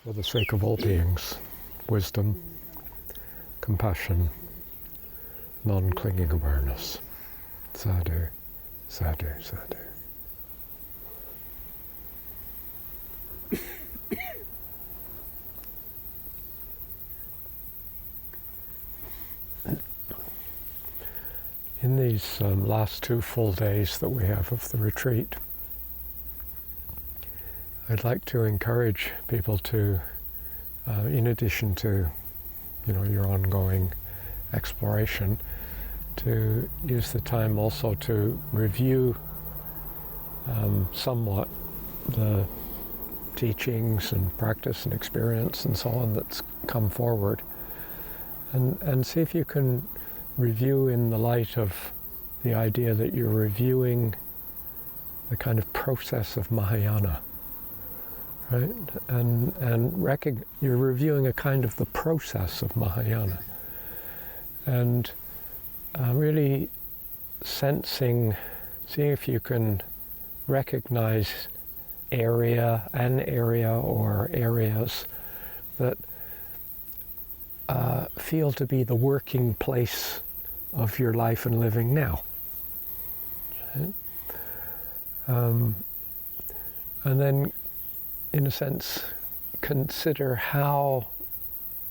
for the sake of all beings, wisdom, compassion, non-clinging awareness. Sadhu, sadhu, sadhu. In these last 2 full days that we have of the retreat, I'd like to encourage people to, in addition to, your ongoing exploration, to use the time also to review somewhat the teachings and practice and experience and so on that's come forward, and see if you can review in the light of the idea that you're reviewing the kind of process of Mahayana, right? And you're reviewing a kind of the process of Mahayana, and really seeing if you can recognize an area or areas that feel to be the working place of your life and living now. Okay? And then, in a sense, consider how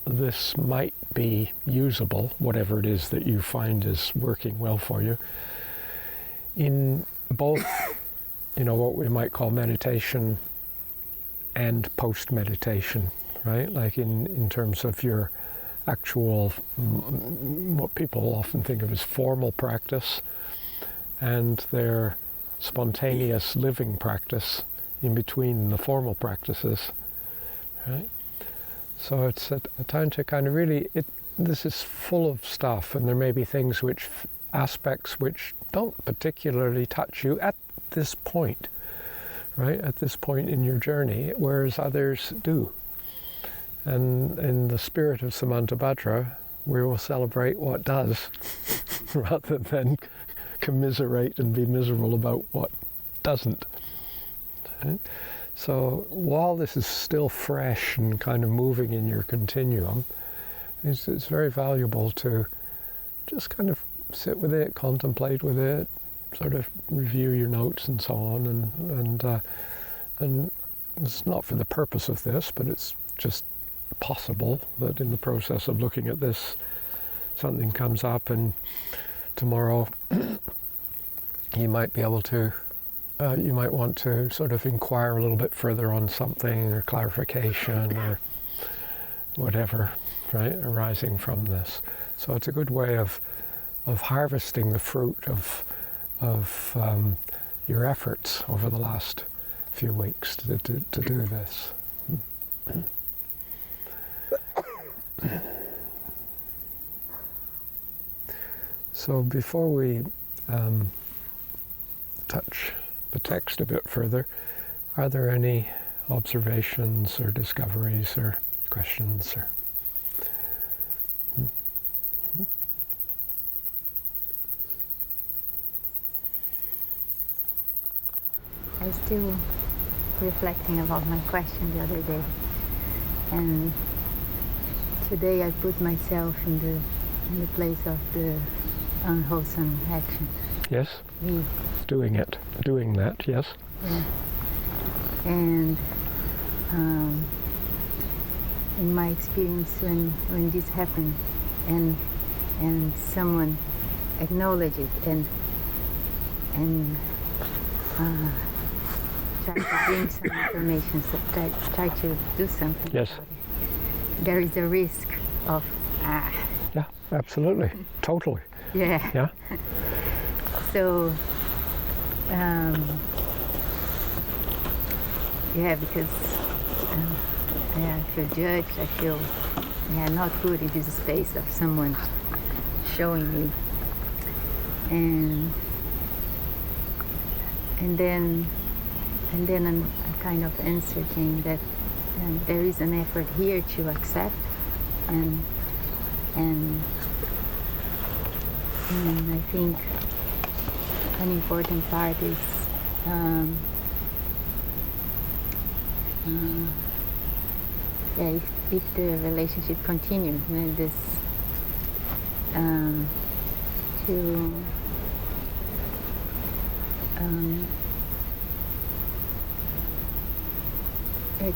this might be usable, whatever it is that you find is working well for you, in both, what we might call meditation and post-meditation, right? Like in terms of your actual, what people often think of as formal practice, and their spontaneous living practice in between the formal practices, right? So it's a time to kind of really, this is full of stuff, and there may be things aspects which don't particularly touch you at this point, right? At this point in your journey, whereas others do. And in the spirit of Samantabhadra, we will celebrate what does, rather than commiserate and be miserable about what doesn't. Okay? So while this is still fresh and kind of moving in your continuum, it's very valuable to just kind of sit with it, contemplate with it, sort of review your notes and so on, and it's not for the purpose of this, but it's just possible that in the process of looking at this, something comes up, and tomorrow you might be able to, you might want to sort of inquire a little bit further on something, or clarification, or whatever, right, arising from this. So it's a good way of harvesting the fruit of your efforts over the last few weeks to do this. So before we touch the text a bit further, are there any observations or discoveries or questions? Or I was still reflecting about my question the other day, and today I put myself in the place of the unwholesome action. Yes. Me. Doing that, yes. Yeah. And in my experience, when this happened, and someone acknowledged it and try to bring some information, so try to do something. Yes. About it. There is a risk of Yeah, absolutely, totally. Yeah. Yeah. So because I feel judged. I feel not good in this space of someone showing me, and then I'm kind of answering that there is an effort here to accept, and I think an important part is yeah, if the relationship continues, then this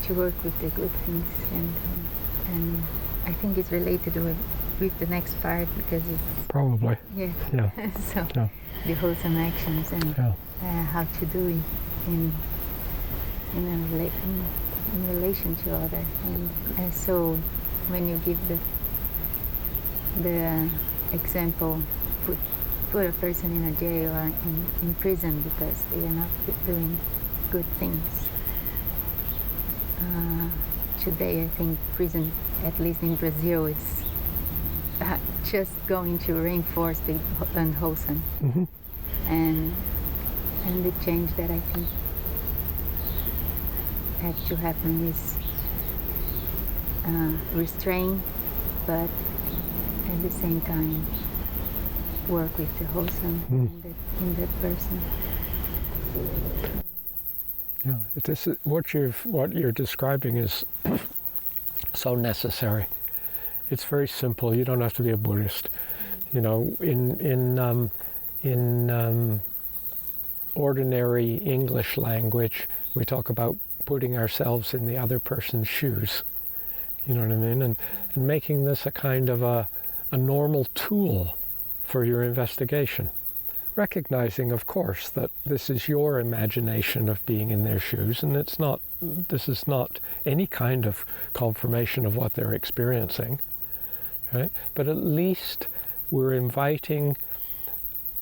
to work with the good things, and I think it's related with the next part, because it's Probably. yeah, Yeah. so Yeah. the wholesome actions and Yeah. how to do it in relation to others, and so when you give the example, put a person in a jail or in prison because they are not doing good things. Today, I think prison, at least in Brazil, is just going to reinforce the unwholesome. Mm-hmm. And the change that I think had to happen is restrain, but at the same time work with the wholesome in that person. Yeah, this is, what you're describing is so necessary. It's very simple. You don't have to be a Buddhist. You know, in ordinary English language, we talk about putting ourselves in the other person's shoes. You know what I mean? And making this a kind of a normal tool for your investigation. Recognizing, of course, that this is your imagination of being in their shoes, and this is not any kind of confirmation of what they're experiencing, right? But at least we're inviting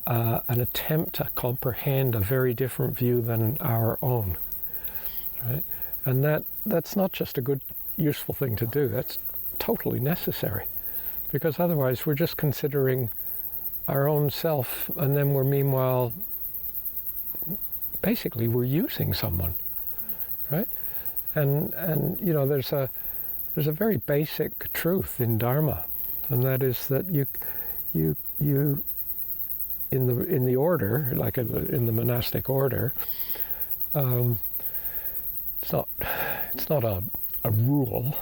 an attempt to comprehend a very different view than our own, right? And that's not just a good, useful thing to do. That's totally necessary, because otherwise we're just considering our own self, and then we're meanwhile, basically we're using someone, right? And you know, there's a very basic truth in Dharma, and that is that you in the order, like in the monastic order, it's not a rule,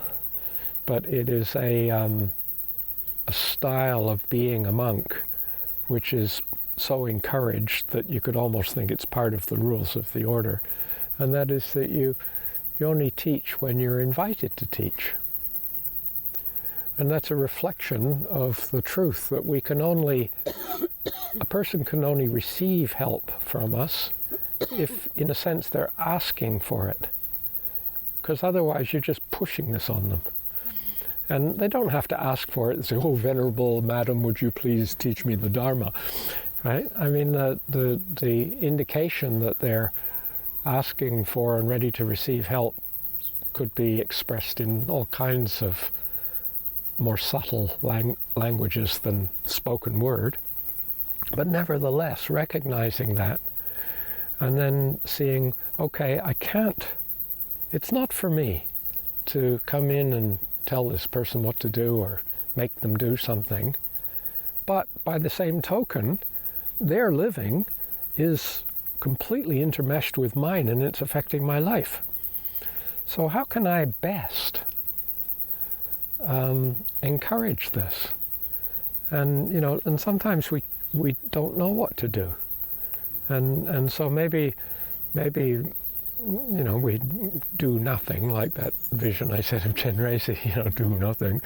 but it is a style of being a monk, which is so encouraged that you could almost think it's part of the rules of the order. And that is that you only teach when you're invited to teach. And that's a reflection of the truth that a person can only receive help from us if, in a sense, they're asking for it. Because otherwise you're just pushing this on them. And they don't have to ask for it and say, "Oh, Venerable Madam, would you please teach me the Dharma?" Right? I mean, the indication that they're asking for and ready to receive help could be expressed in all kinds of more subtle languages than spoken word. But nevertheless, recognizing that, and then seeing, okay, it's not for me to come in and tell this person what to do or make them do something. But by the same token, their living is completely intermeshed with mine, and it's affecting my life. So how can I best encourage this? And you know, and sometimes we don't know what to do, and so maybe you know, we do nothing, like that vision I said of Chenrezig, you know, do nothing.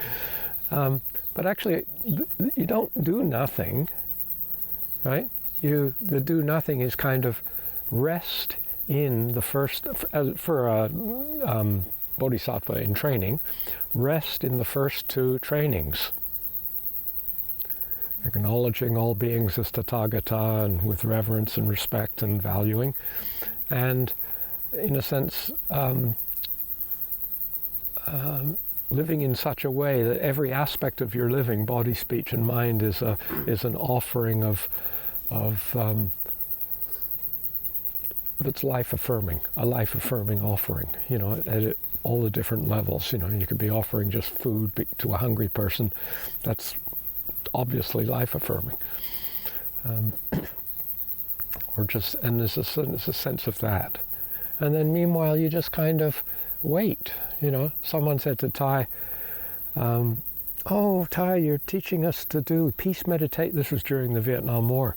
But actually, you don't do nothing, right? The do nothing is kind of rest in the first, for a bodhisattva in training, rest in the first two trainings. Acknowledging all beings as Tathagata, and with reverence and respect and valuing, and in a sense, living in such a way that every aspect of your living, body, speech, and mind, is an offering of that's life affirming, a life affirming offering. You know, at all the different levels. You know, you could be offering just food to a hungry person. That's obviously life affirming. Or just, and there's a sense of that. And then meanwhile, you just kind of wait. Someone said to Thai, oh, Thai, you're teaching us to do peace meditate. This was during the Vietnam War.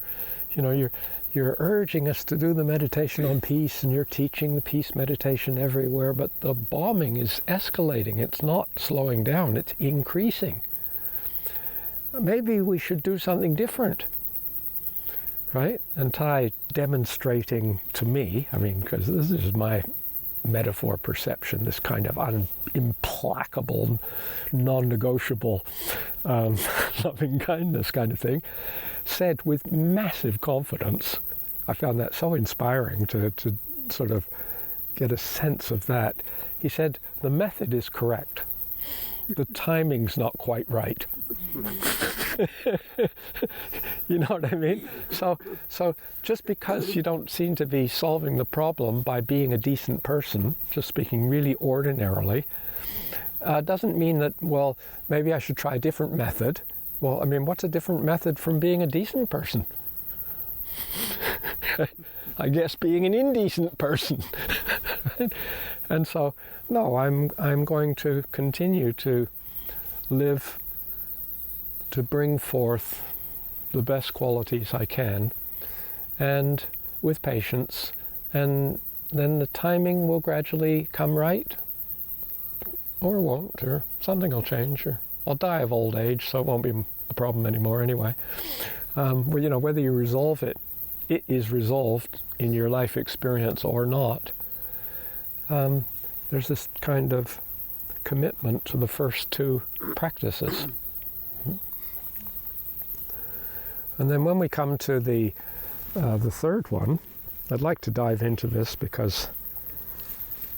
You're urging us to do the meditation on peace, and you're teaching the peace meditation everywhere, but the bombing is escalating. It's not slowing down, it's increasing. Maybe we should do something different, right? And Thai demonstrating to me, because this is my metaphor perception, this kind of implacable, non-negotiable loving kindness kind of thing, said with massive confidence. I found that so inspiring to sort of get a sense of that. He said, the method is correct. The timing's not quite right. You know what I mean? So just because you don't seem to be solving the problem by being a decent person, just speaking really ordinarily, doesn't mean that, well, maybe I should try a different method. Well, what's a different method from being a decent person? I guess being an indecent person. And so, no, I'm going to continue to live to bring forth the best qualities I can, and with patience, and then the timing will gradually come right, or won't, or something will change, or I'll die of old age, so it won't be a problem anymore anyway. Whether you resolve it, it is resolved in your life experience or not. There's this kind of commitment to the first two practices. And then when we come to the third one, I'd like to dive into this because,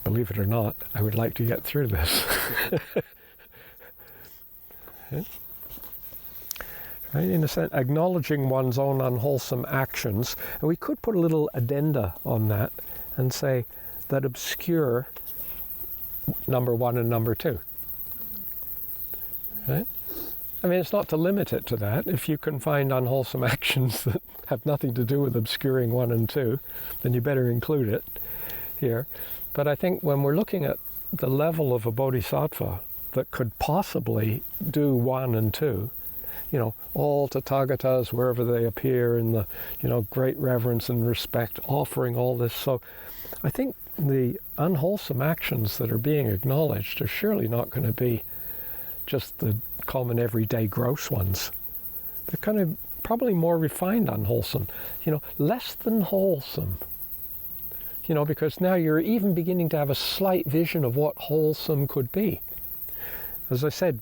believe it or not, I would like to get through this. Okay. Right? In a sense, acknowledging one's own unwholesome actions. And we could put a little addenda on that and say that obscure number one and number two. Right? It's not to limit it to that. If you can find unwholesome actions that have nothing to do with obscuring 1 and 2, then you better include it here. But I think when we're looking at the level of a bodhisattva that could possibly do 1 and 2, all Tathagatas, wherever they appear in the, great reverence and respect, offering all this. So I think the unwholesome actions that are being acknowledged are surely not going to be just the common everyday gross ones. They're kind of probably more refined unwholesome, less than wholesome, because now you're even beginning to have a slight vision of what wholesome could be. As I said,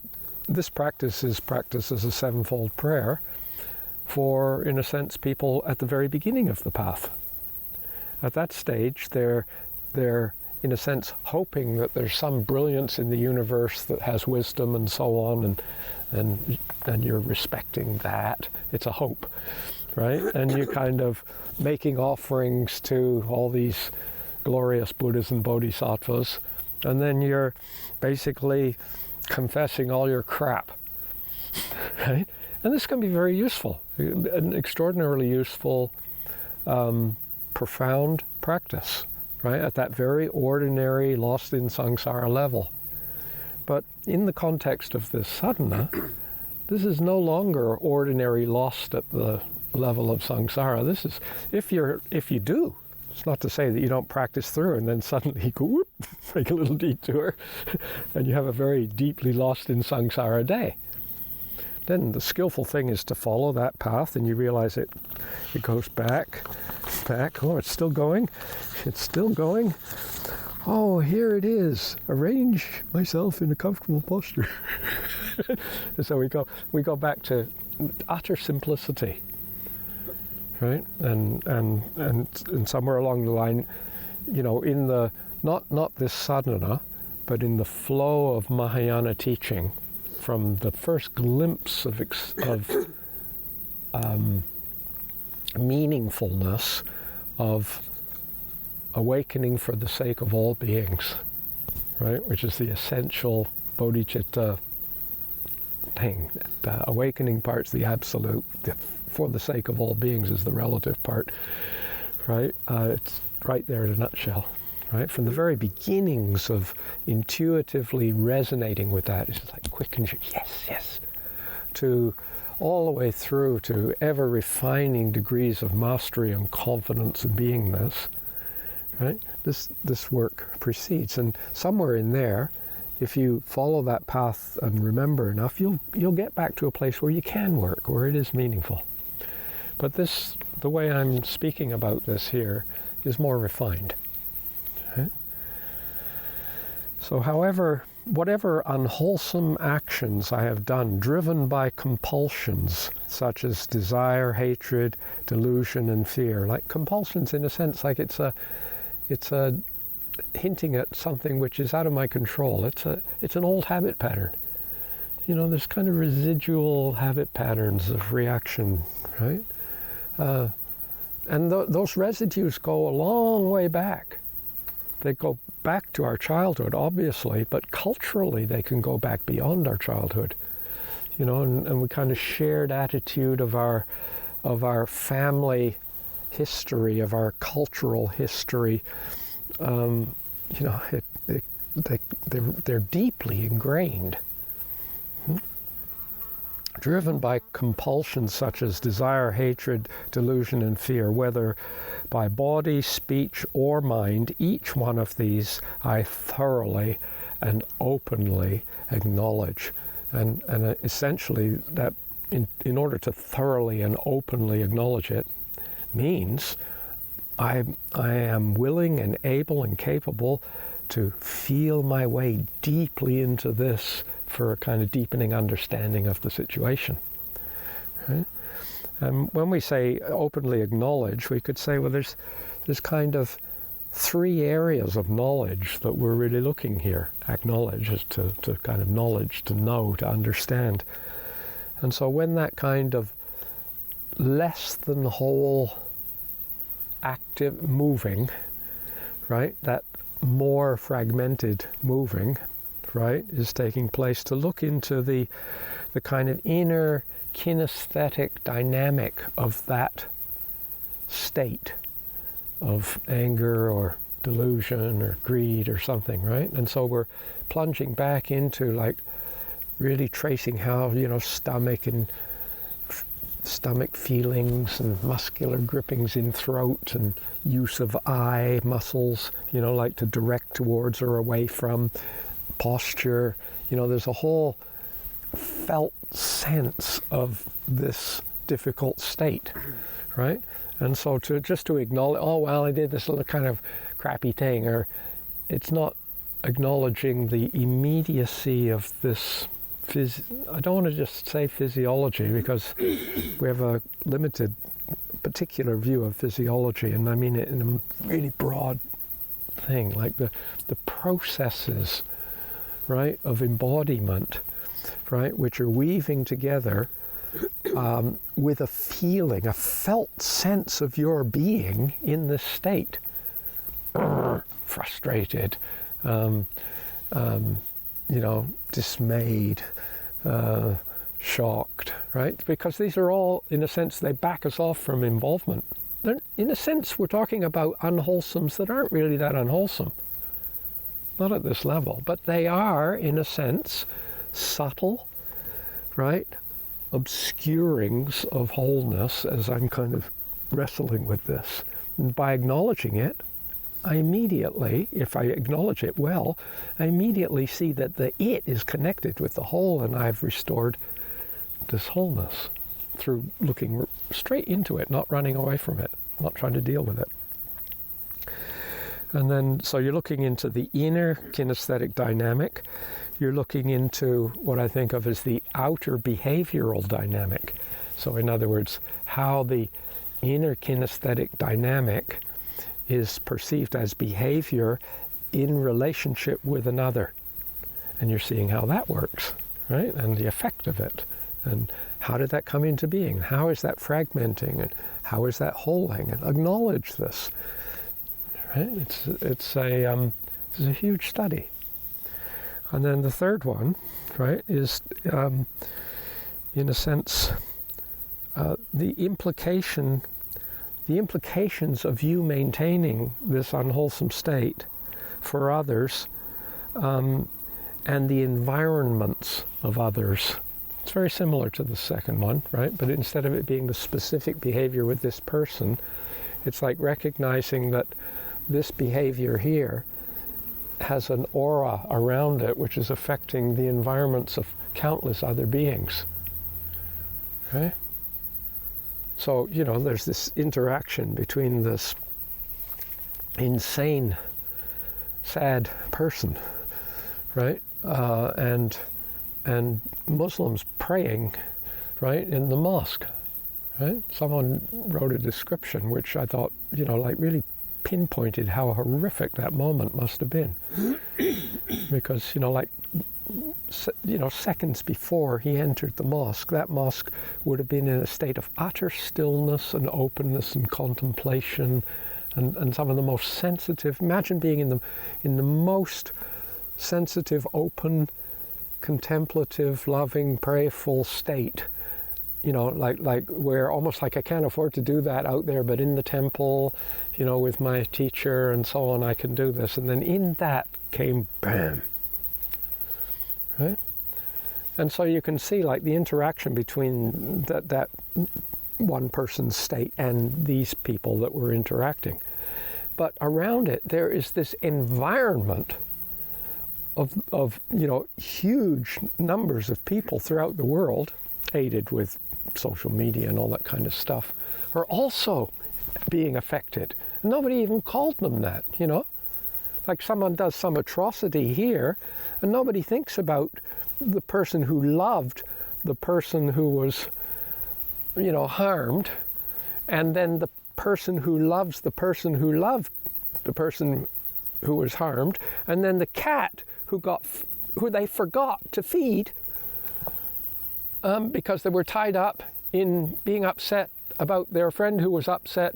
this practice is practiced as a sevenfold prayer for, in a sense, people at the very beginning of the path. At that stage, they're in a sense, hoping that there's some brilliance in the universe that has wisdom and so on, and you're respecting that. It's a hope, right? And you're kind of making offerings to all these glorious Buddhas and Bodhisattvas, and then you're basically confessing all your crap, right? And this can be very useful, an extraordinarily useful, profound practice. Right, at that very ordinary, lost in samsara level. But in the context of this sadhana, this is no longer ordinary lost at the level of samsara. This is, if you do, it's not to say that you don't practice through and then suddenly go, whoop, make a little detour, and you have a very deeply lost in samsara day. Then the skillful thing is to follow that path, and you realize it goes back. Oh, it's still going. Oh, here it is. Arrange myself in a comfortable posture. And so we go back to utter simplicity, right? And somewhere along the line, in the not this sadhana, but in the flow of Mahayana teaching, from the first glimpse of meaningfulness of awakening for the sake of all beings, right? Which is the essential bodhicitta thing. The awakening part's the absolute. For the sake of all beings is the relative part, right? It's right there in a nutshell, right? From the very beginnings of intuitively resonating with that, it's like quick and yes, yes, to all the way through to ever refining degrees of mastery and confidence and beingness, right? This work proceeds, and somewhere in there, if you follow that path and remember enough, you'll get back to a place where you can work, where it is meaningful. But the way I'm speaking about this here is more refined. Okay? So whatever unwholesome actions I have done, driven by compulsions, such as desire, hatred, delusion, and fear, like compulsions in a sense, like it's a hinting at something which is out of my control. It's an old habit pattern. There's kind of residual habit patterns of reaction, right? And those residues go a long way back. They go back to our childhood, obviously, but culturally they can go back beyond our childhood. And we kind of shared attitude of our family history, of our cultural history. They're deeply ingrained. Driven by compulsions such as desire, hatred, delusion, and fear, whether by body, speech, or mind, each one of these I thoroughly and openly acknowledge. And essentially, that in order to thoroughly and openly acknowledge it means I am willing and able and capable to feel my way deeply into this for a kind of deepening understanding of the situation. Right? When we say openly acknowledge, we could say, well, there's kind of three areas of knowledge that we're really looking here. Acknowledge is to kind of knowledge, to know, to understand. And so when that kind of less than whole active moving, right, that more fragmented moving, right, is taking place, to look into the kind of inner kinesthetic dynamic of that state of anger or delusion or greed or something, right? And so we're plunging back into like really tracing how, stomach and stomach feelings and muscular grippings in throat and use of eye muscles, like to direct towards or away from, posture, there's a whole felt sense of this difficult state, right? And so to acknowledge, oh, well, I did this little kind of crappy thing, or it's not acknowledging the immediacy of this, I don't want to just say physiology, because we have a limited particular view of physiology, and I mean it in a really broad thing, like the processes, right, of embodiment, right, which are weaving together with a feeling, a felt sense of your being in this state. Frustrated, dismayed, shocked, right? Because these are all, in a sense, they back us off from involvement. In a sense, we're talking about unwholesomes that aren't really that unwholesome. Not at this level, but they are, in a sense, subtle, right, obscurings of wholeness as I'm kind of wrestling with this. And by acknowledging it, I immediately, if I acknowledge it well, I immediately see that the it is connected with the whole, and I've restored this wholeness through looking straight into it, not running away from it, not trying to deal with it. And then, so you're looking into the inner kinesthetic dynamic. You're looking into what I think of as the outer behavioral dynamic. So in other words, how the inner kinesthetic dynamic is perceived as behavior in relationship with another. And you're seeing how that works, right? And the effect of it. And how did that come into being? How is that fragmenting? And how is that holding? And acknowledge this. Right? It's a huge study. And then the third one, right, is in a sense the implications of you maintaining this unwholesome state for others, and the environments of others. It's very similar to the second one, right? But instead of it being the specific behavior with this person, it's like recognizing that this behavior here has an aura around it which is affecting the environments of countless other beings. Okay? So, there's this interaction between this insane, sad person, right? And Muslims praying, right, in the mosque, right? Someone wrote a description which I thought, really pinpointed how horrific that moment must have been. Because, seconds before he entered the mosque, that mosque would have been in a state of utter stillness and openness and contemplation, and some of the most sensitive. Imagine being in the most sensitive, open, contemplative, loving, prayerful state. Like where almost like I can't afford to do that out there, but in the temple, with my teacher and so on, I can do this. And then in that came bam. Right? And so you can see like the interaction between that one person's state and these people that were interacting. But around it, there is this environment of huge numbers of people throughout the world, aided with social media and all that kind of stuff, are also being affected. And nobody even called them that, Like someone does some atrocity here, and nobody thinks about the person who loved the person who was, harmed, and then the person who loves the person who loved the person who was harmed, and then the cat who they forgot to feed because they were tied up in being upset about their friend who was upset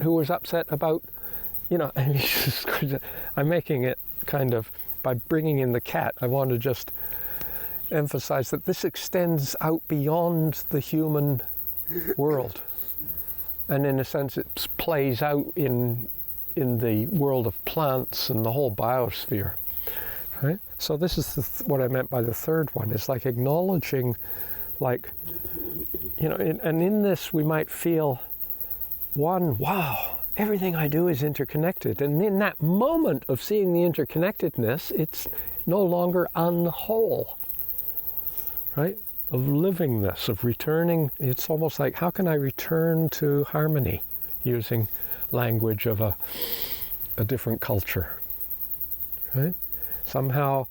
about, I'm making it kind of, by bringing in the cat, I want to just emphasize that this extends out beyond the human world. And in a sense, it plays out in the world of plants and the whole biosphere. Right? So this is what I meant by the third one. It's like acknowledging, like, and in this we might feel, wow, everything I do is interconnected. And in that moment of seeing the interconnectedness, it's no longer unwhole, right? Of living this, of returning. It's almost like, how can I return to harmony using language of a different culture, right? Somehow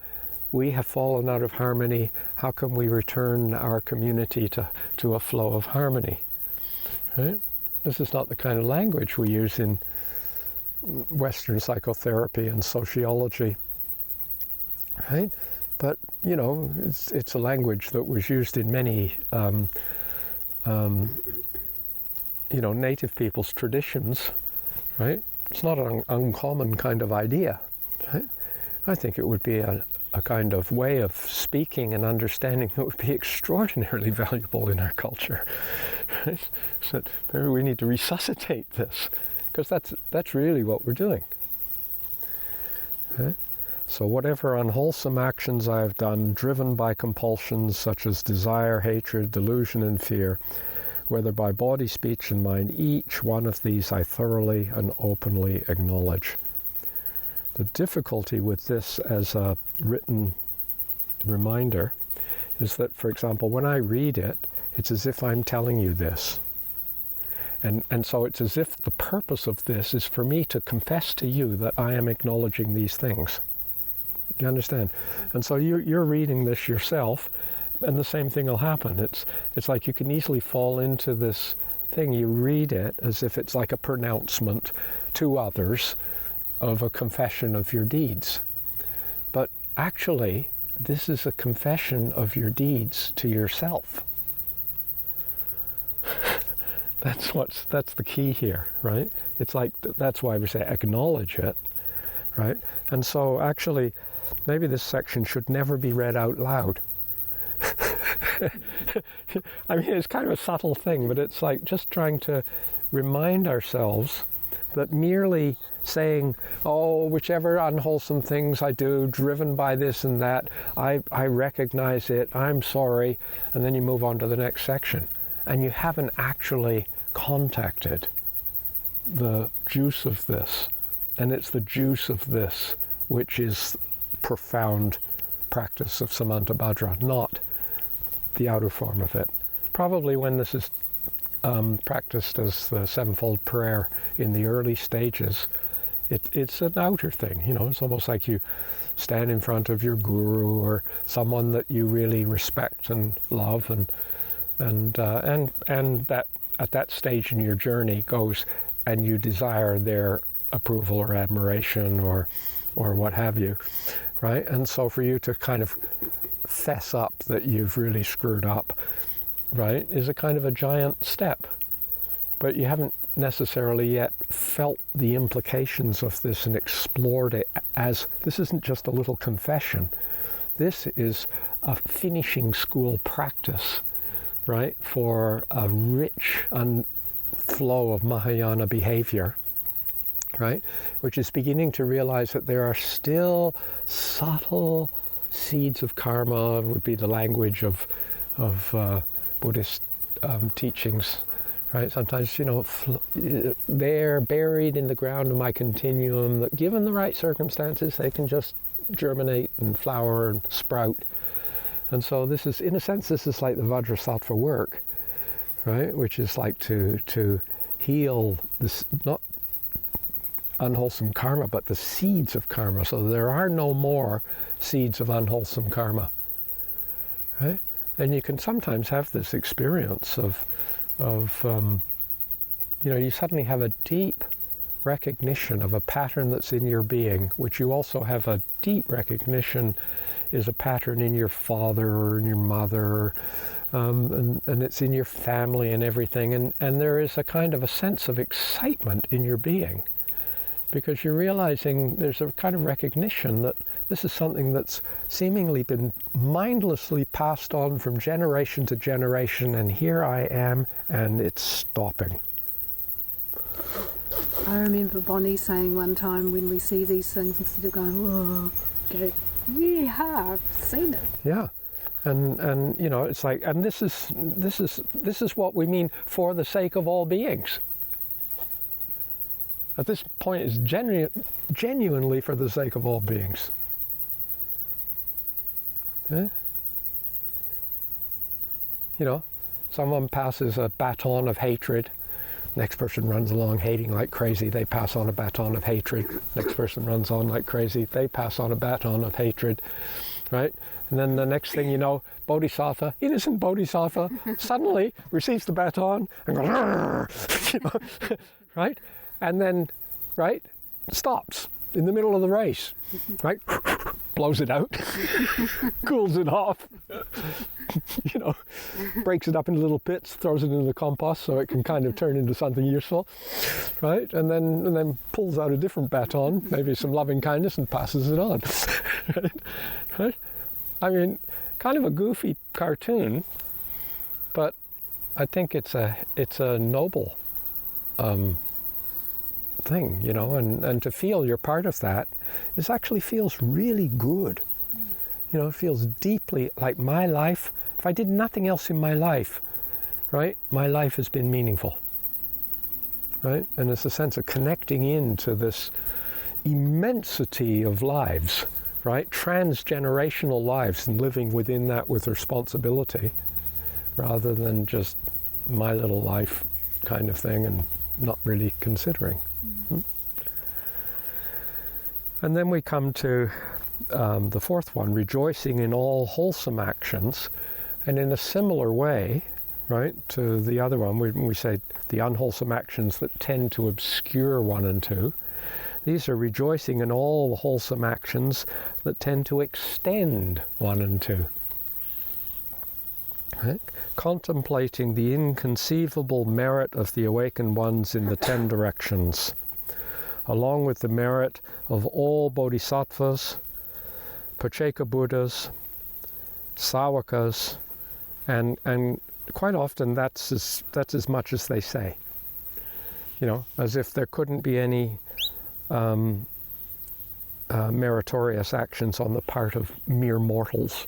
we have fallen out of harmony. How can we return our community to a flow of harmony, right? This is not the kind of language we use in Western psychotherapy and sociology, right? But, it's a language that was used in many, native people's traditions, right? It's not an uncommon kind of idea, right? I think it would be a kind of way of speaking and understanding that would be extraordinarily valuable in our culture. Right? So maybe we need to resuscitate this, because that's really what we're doing. Okay? So whatever unwholesome actions I have done, driven by compulsions such as desire, hatred, delusion, and fear, whether by body, speech, and mind, each one of these I thoroughly and openly acknowledge. The difficulty with this as a written reminder is that, for example, when I read it, it's as if I'm telling you this. And so it's as if the purpose of this is for me to confess to you that I am acknowledging these things. Do you understand? And so you're reading this yourself, and the same thing will happen. It's like you can easily fall into this thing. You read it as if it's like a pronouncement to others of a confession of your deeds. But actually, this is a confession of your deeds to yourself. That's the key here, right? It's like, that's why we say acknowledge it, right? And so actually, maybe this section should never be read out loud. I mean, it's kind of a subtle thing, but it's like just trying to remind ourselves that merely saying, oh, whichever unwholesome things I do, driven by this and that, I recognize it, I'm sorry, and then you move on to the next section. And you haven't actually contacted the juice of this. And it's the juice of this which is profound practice of Samantabhadra, not the outer form of it. Probably when this is practiced as the Sevenfold prayer in the early stages, it's an outer thing, you know. It's almost like you stand in front of your guru or someone that you really respect and love, and that at that stage in your journey goes, and you desire their approval or admiration or what have you, right? And so for you to kind of fess up that you've really screwed up, right, is a kind of a giant step. But you haven't necessarily yet felt the implications of this and explored it as, this isn't just a little confession. This is a finishing school practice, right, for a rich flow of Mahayana behavior, right, which is beginning to realize that there are still subtle seeds of karma, would be the language of Buddhist teachings, right? Sometimes, you know, they're buried in the ground of my continuum, that given the right circumstances, they can just germinate and flower and sprout. And so this is, in a sense, this is like the Vajrasattva work, right? Which is like to heal this, not unwholesome karma, but the seeds of karma. So there are no more seeds of unwholesome karma, right? And you can sometimes have this experience of you know, you suddenly have a deep recognition of a pattern that's in your being, which you also have a deep recognition is a pattern in your father or in your mother, and it's in your family and everything. And there is a kind of a sense of excitement in your being, because you're realizing there's a kind of recognition that this is something that's seemingly been mindlessly passed on from generation to generation, and here I am, and it's stopping. I remember Bonnie saying one time, when we see these things, instead of going, oh, go, yeah, I've seen it. Yeah. And you know, it's like, and this is what we mean for the sake of all beings. At this point, it's genuinely for the sake of all beings. Yeah? You know, someone passes a baton of hatred, next person runs along hating like crazy, they pass on a baton of hatred, next person runs on like crazy, they pass on a baton of hatred, right? And then the next thing you know, Bodhisattva, innocent Bodhisattva, suddenly receives the baton and goes, you know, right? And then, right, stops in the middle of the race, right? Blows it out, cools it off, you know, breaks it up into little bits, throws it into the compost so it can kind of turn into something useful, right? And then pulls out a different baton, maybe some loving kindness, and passes it on. Right? I mean, kind of a goofy cartoon, but I think it's a noble thing, you know, and to feel you're part of that is actually feels really good. You know, it feels deeply like my life, if I did nothing else in my life, right, my life has been meaningful, right? And it's a sense of connecting into this immensity of lives, right, transgenerational lives, and living within that with responsibility rather than just my little life kind of thing and not really considering. Mm-hmm. And then we come to the fourth one, rejoicing in all wholesome actions. And in a similar way, right, to the other one, we say the unwholesome actions that tend to obscure 1 and 2. These are rejoicing in all the wholesome actions that tend to extend 1 and 2. Right? Contemplating the inconceivable merit of the awakened ones in the 10 directions, along with the merit of all bodhisattvas, Pacceka Buddhas, Sāvakas, and quite often that's as much as they say. as if there couldn't be any meritorious actions on the part of mere mortals,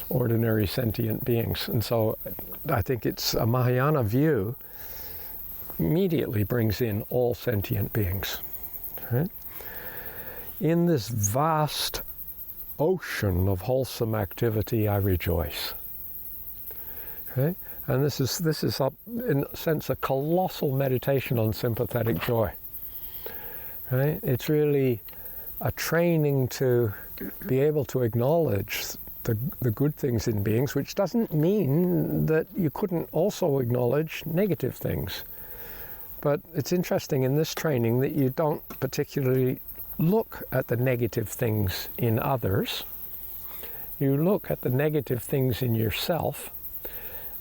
ordinary sentient beings. And so I think it's a Mahayana view immediately brings in all sentient beings. Right? In this vast ocean of wholesome activity, I rejoice. Okay? And this is in a sense, a colossal meditation on sympathetic joy. Right? It's really a training to be able to acknowledge the good things in beings, which doesn't mean that you couldn't also acknowledge negative things. But it's interesting in this training that you don't particularly look at the negative things in others. You look at the negative things in yourself,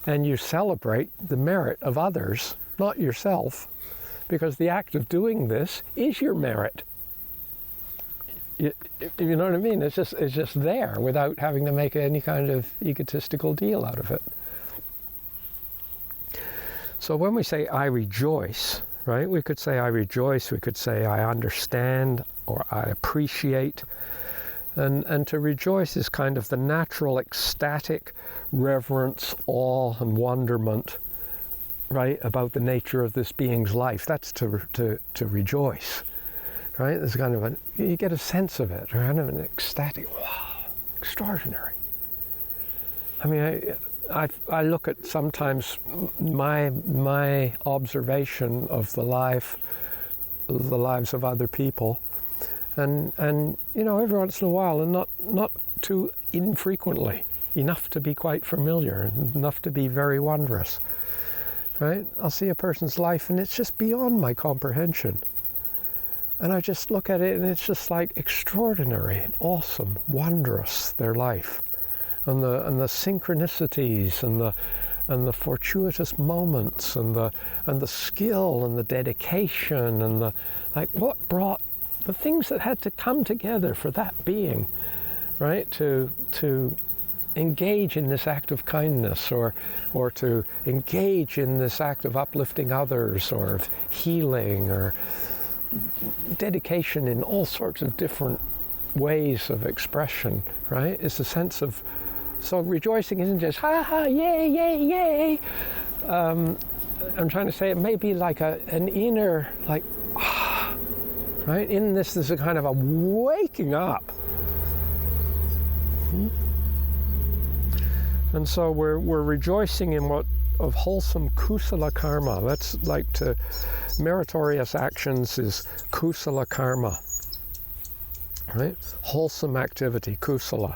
and you celebrate the merit of others, not yourself, because the act of doing this is your merit. You know what I mean? It's just there without having to make any kind of egotistical deal out of it. So when we say I rejoice, right, we could say I rejoice, we could say I understand, or I appreciate. And to rejoice is kind of the natural ecstatic reverence, awe and wonderment, right, about the nature of this being's life. That's to rejoice, right? There's kind of you get a sense of it, kind of an ecstatic, wow, extraordinary. I mean, I look at sometimes my observation of the lives of other people, and every once in a while, and not too infrequently, enough to be quite familiar, enough to be very wondrous, right? I'll see a person's life and it's just beyond my comprehension. And I just look at it and it's just like extraordinary and awesome, wondrous, their life. And the synchronicities and the fortuitous moments and the skill and the dedication and what brought the things that had to come together for that being, right, to engage in this act of kindness or to engage in this act of uplifting others or of healing or dedication in all sorts of different ways of expression, right? It's a sense of, so rejoicing isn't just ha ha, yay, yay, yay. I'm trying to say it may be like an inner, like, right? In this, there's a kind of a waking up. And so we're rejoicing in what of wholesome kusala karma. That's like to meritorious actions is kusala karma, right? Wholesome activity, kusala,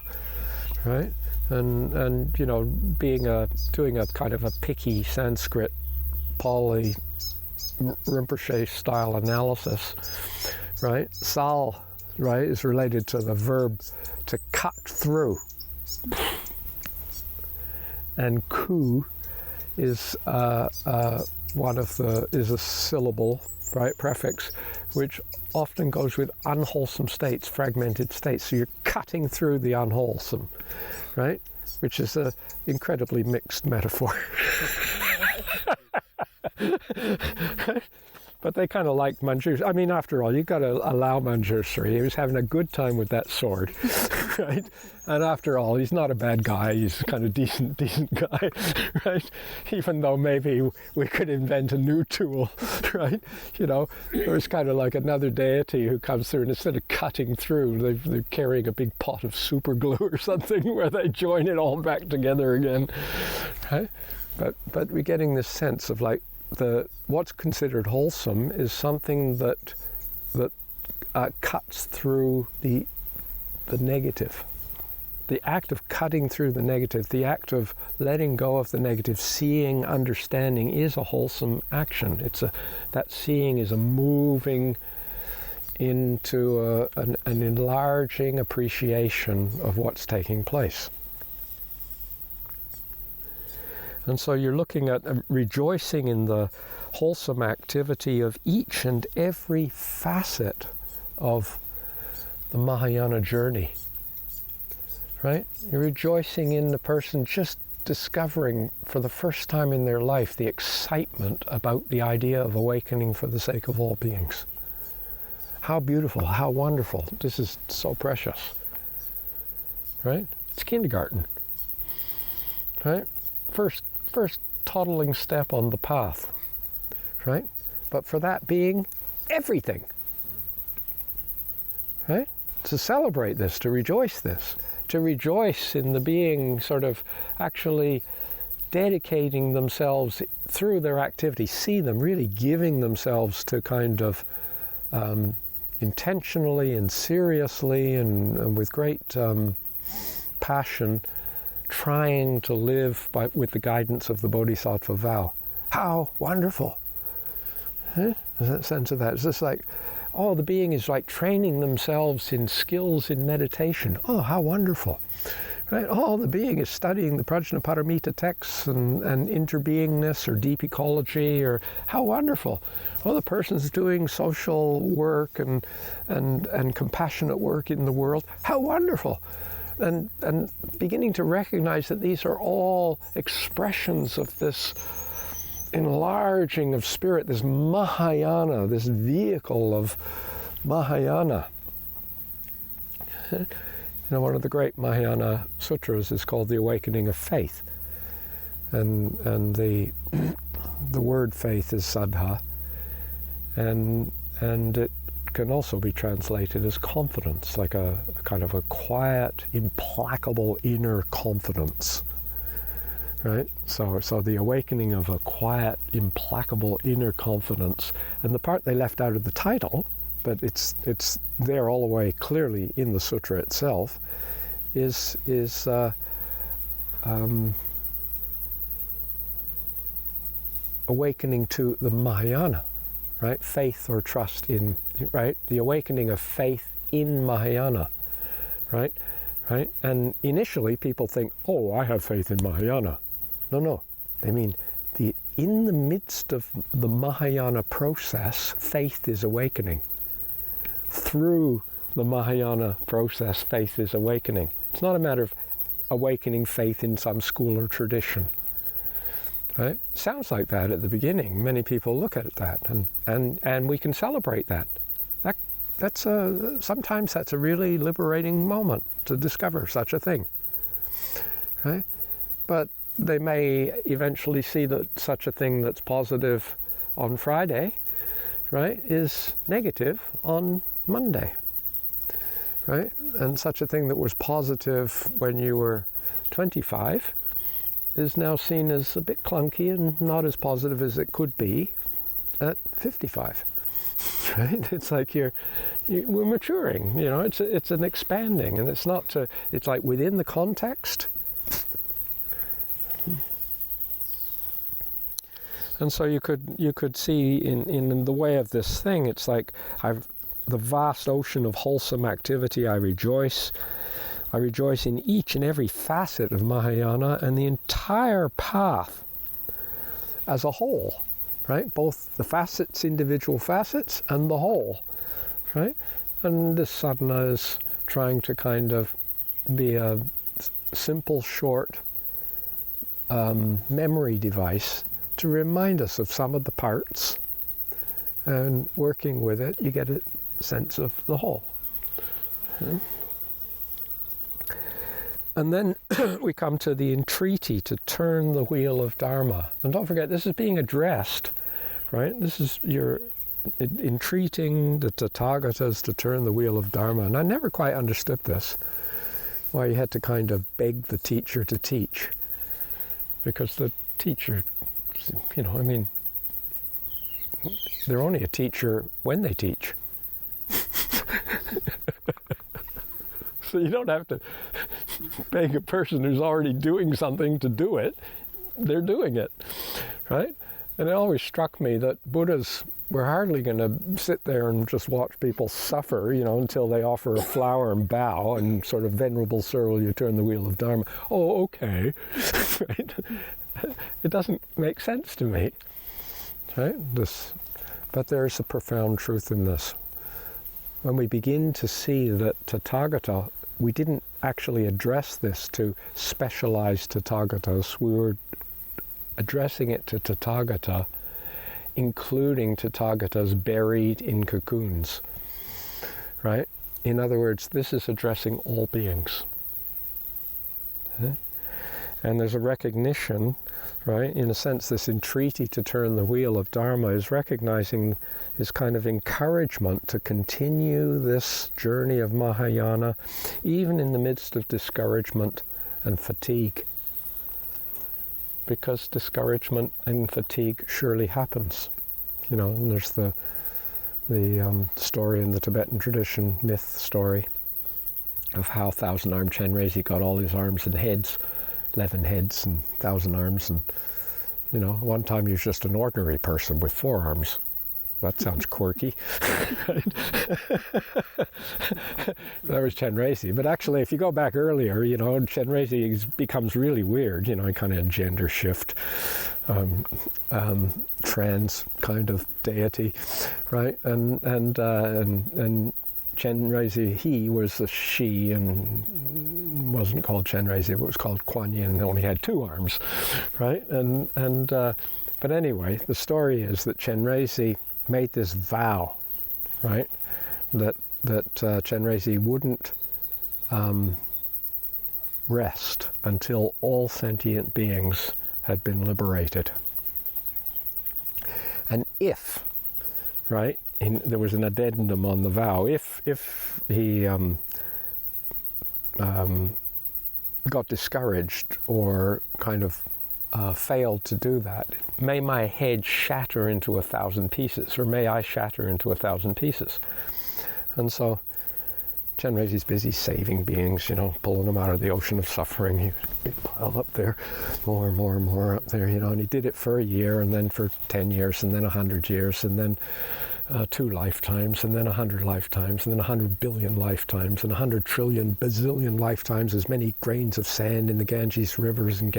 right? And doing a kind of a picky Sanskrit Pali Rinpoche style analysis, right? Sal, right, is related to the verb to cut through, and ku is is a syllable, right, prefix, which often goes with unwholesome states, fragmented states. So you're cutting through the unwholesome, right? Which is an incredibly mixed metaphor. But they kind of like Manjushri. I mean, after all, you've got to allow Manjushri. He was having a good time with that sword, right? And after all, he's not a bad guy. He's a kind of decent guy, right? Even though maybe we could invent a new tool, right? There's kind of like another deity who comes through, and instead of cutting through, they're carrying a big pot of super glue or something where they join it all back together again, right? But we're getting this sense of like, what's considered wholesome is something that cuts through the negative. The act of cutting through the negative, the act of letting go of the negative, seeing, understanding, is a wholesome action. That seeing is a moving into an enlarging appreciation of what's taking place. And so you're looking at rejoicing in the wholesome activity of each and every facet of the Mahayana journey, right? You're rejoicing in the person just discovering for the first time in their life the excitement about the idea of awakening for the sake of all beings. How beautiful, how wonderful. This is so precious. Right? It's kindergarten. Right? First toddling step on the path. Right? But for that being everything. Right? To celebrate this, to rejoice this, to rejoice in the being sort of actually dedicating themselves through their activity, see them really giving themselves to kind of intentionally and seriously and with great passion, trying to live with the guidance of the Bodhisattva vow. How wonderful! Huh? There's that sense of that. It's just like, oh, the being is like training themselves in skills in meditation. Oh, how wonderful. Right? Oh, the being is studying the Prajnaparamita texts and interbeingness or deep ecology, or how wonderful. Oh, the person's doing social work and compassionate work in the world. How wonderful. And beginning to recognize that these are all expressions of this enlarging of spirit, this Mahayana, this vehicle of Mahayana. You know, one of the great Mahayana sutras is called the Awakening of Faith, and the word faith is Sadhana, and it can also be translated as confidence, like a kind of a quiet, implacable inner confidence. Right? So the awakening of a quiet, implacable inner confidence, and the part they left out of the title, but it's there all the way clearly in the sutra itself, is awakening to the Mahayana, right? Faith or trust in, right? The awakening of faith in Mahayana, right? Right? And initially people think, oh, I have faith in Mahayana. No. They mean in the midst of the Mahayana process, faith is awakening. Through the Mahayana process, faith is awakening. It's not a matter of awakening faith in some school or tradition. Right? Sounds like that at the beginning. Many people look at that, and we can celebrate that. Sometimes that's a really liberating moment to discover such a thing. Right? But they may eventually see that such a thing that's positive on Friday, right, is negative on Monday, right? And such a thing that was positive when you were 25 is now seen as a bit clunky and not as positive as it could be at 55, right? It's like we're maturing, you know, it's an expanding, and it's like within the context. And so you could see in the way of this thing, it's like the vast ocean of wholesome activity. I rejoice in each and every facet of Mahayana and the entire path as a whole, right? Both the facets, individual facets, and the whole, right? And this sadhana is trying to kind of be a simple, short memory device to remind us of some of the parts, and working with it, you get a sense of the whole. Okay. And then we come to the entreaty to turn the wheel of Dharma. And don't forget, this is being addressed, right? This is your entreating the Tathagatas to turn the wheel of Dharma. And I never quite understood this, why you had to kind of beg the teacher to teach. Because the teacher, you know, I mean, they're only a teacher when they teach. So you don't have to beg a person who's already doing something to do it. They're doing it, right? And it always struck me that Buddhas were hardly going to sit there and just watch people suffer, you know, until they offer a flower and bow and sort of, Venerable Sir, will you turn the wheel of Dharma? Oh, okay. Right? It doesn't make sense to me, right? But there's a profound truth in this. When we begin to see that Tathagata we didn't actually address this to specialized Tathagatas. We were addressing it to Tathagata, including Tathagatas buried in cocoons, right? In other words, this is addressing all beings. Okay? And there's a recognition, right? In a sense, this entreaty to turn the wheel of Dharma is recognizing this kind of encouragement to continue this journey of Mahayana, even in the midst of discouragement and fatigue. Because discouragement and fatigue surely happens. You know, and there's the story in the Tibetan tradition, myth story, of how Thousand-Armed Chenrezig got all his arms and heads, 11 heads and 1,000 arms, and you know, one time he was just an ordinary person with 4 arms. That sounds quirky. That was Chenrezig. But actually, if you go back earlier, you know, Chenrezig becomes really weird, you know, kind of gender shift, trans kind of deity, right? And Chenrezig, he was a she and wasn't called Chenrezig, it was called Kuan Yin, and only had 2 arms, right? But anyway, the story is that Chenrezig made this vow, right, that Chenrezig wouldn't rest until all sentient beings had been liberated. And if, right, there was an addendum on the vow, if he got discouraged or kind of failed to do that, may my head shatter into 1,000 pieces, or may I shatter into 1,000 pieces. And so Chenrezig's busy saving beings, you know, pulling them out of the ocean of suffering. He big pile up there, more and more and more up there, you know, and he did it for a year, and then for 10 years, and then 100 years, and then 2 lifetimes, and then 100 lifetimes, and then 100 billion lifetimes, and 100 trillion bazillion lifetimes, as many grains of sand in the Ganges rivers in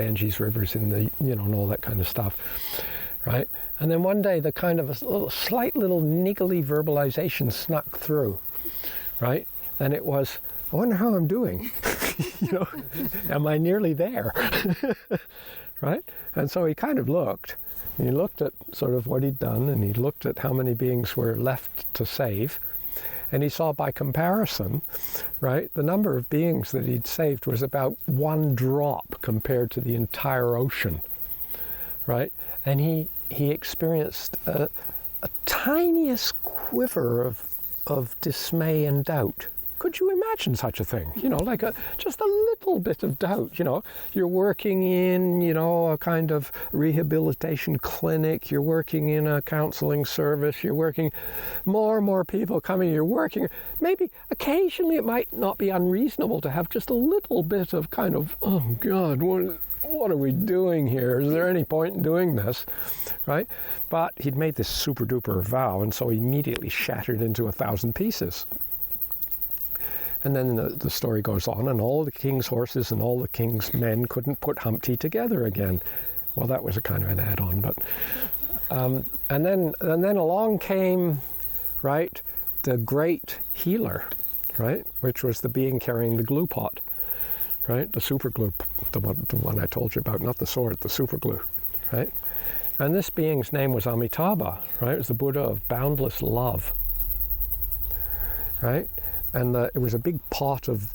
the, you know, and all that kind of stuff, right? And then one day the kind of a slight little niggly verbalization snuck through, right? And it was, I wonder how I'm doing, you know, am I nearly there, right? And so he kind of looked. He looked at sort of what he'd done, and he looked at how many beings were left to save, and he saw by comparison, right, the number of beings that he'd saved was about 1 drop compared to the entire ocean, right? And he experienced a tiniest quiver of dismay and doubt. Could you imagine such a thing? You know, like just a little bit of doubt, you know. You're working in, you know, a kind of rehabilitation clinic, you're working in a counseling service, you're working, more and more people coming, you're working. Maybe occasionally it might not be unreasonable to have just a little bit of kind of, oh God, what are we doing here? Is there any point in doing this, right? But he'd made this super duper vow, and so he immediately shattered into 1,000 pieces. And then the story goes on, and all the king's horses and all the king's men couldn't put Humpty together again. Well, that was a kind of an add-on, but and then along came, right, the great healer, right, which was the being carrying the glue pot, right, the super glue, the one I told you about, not the sword, the super glue, right. And this being's name was Amitabha, right. It was the Buddha of boundless love, right. And it was a big pot of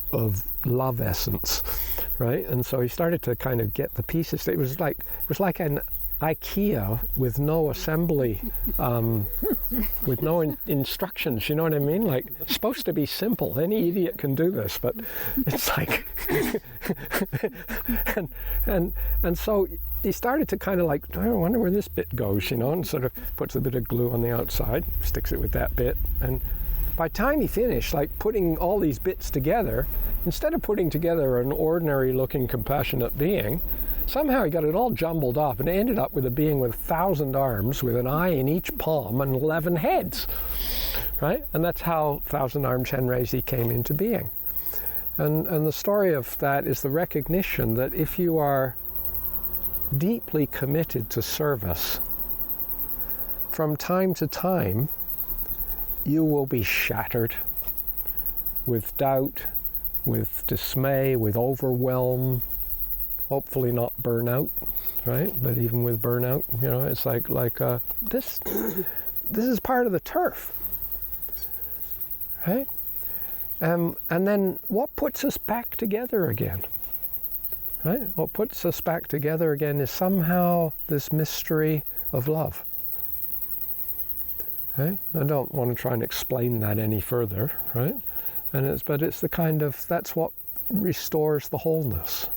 love essence, right? And so he started to kind of get the pieces. It was like an IKEA with no assembly, with no instructions. You know what I mean? Like, it's supposed to be simple. Any idiot can do this, but it's like, and so he started to kind of like, I wonder where this bit goes, you know, and sort of puts a bit of glue on the outside, sticks it with that bit, and by the time he finished, like, putting all these bits together, instead of putting together an ordinary looking compassionate being, somehow he got it all jumbled up and ended up with a being with 1,000 arms, with an eye in each palm and 11 heads, right? And that's how Thousand-Armed Chenrezig came into being. And the story of that is the recognition that if you are deeply committed to service, from time to time, you will be shattered with doubt, with dismay, with overwhelm, hopefully not burnout, right? But even with burnout, it's like this is part of the turf, right? And then what puts us back together again, right? What puts us back together again is somehow this mystery of love, right? I don't want to try and explain that any further, right? But it's the kind of, that's what restores the wholeness,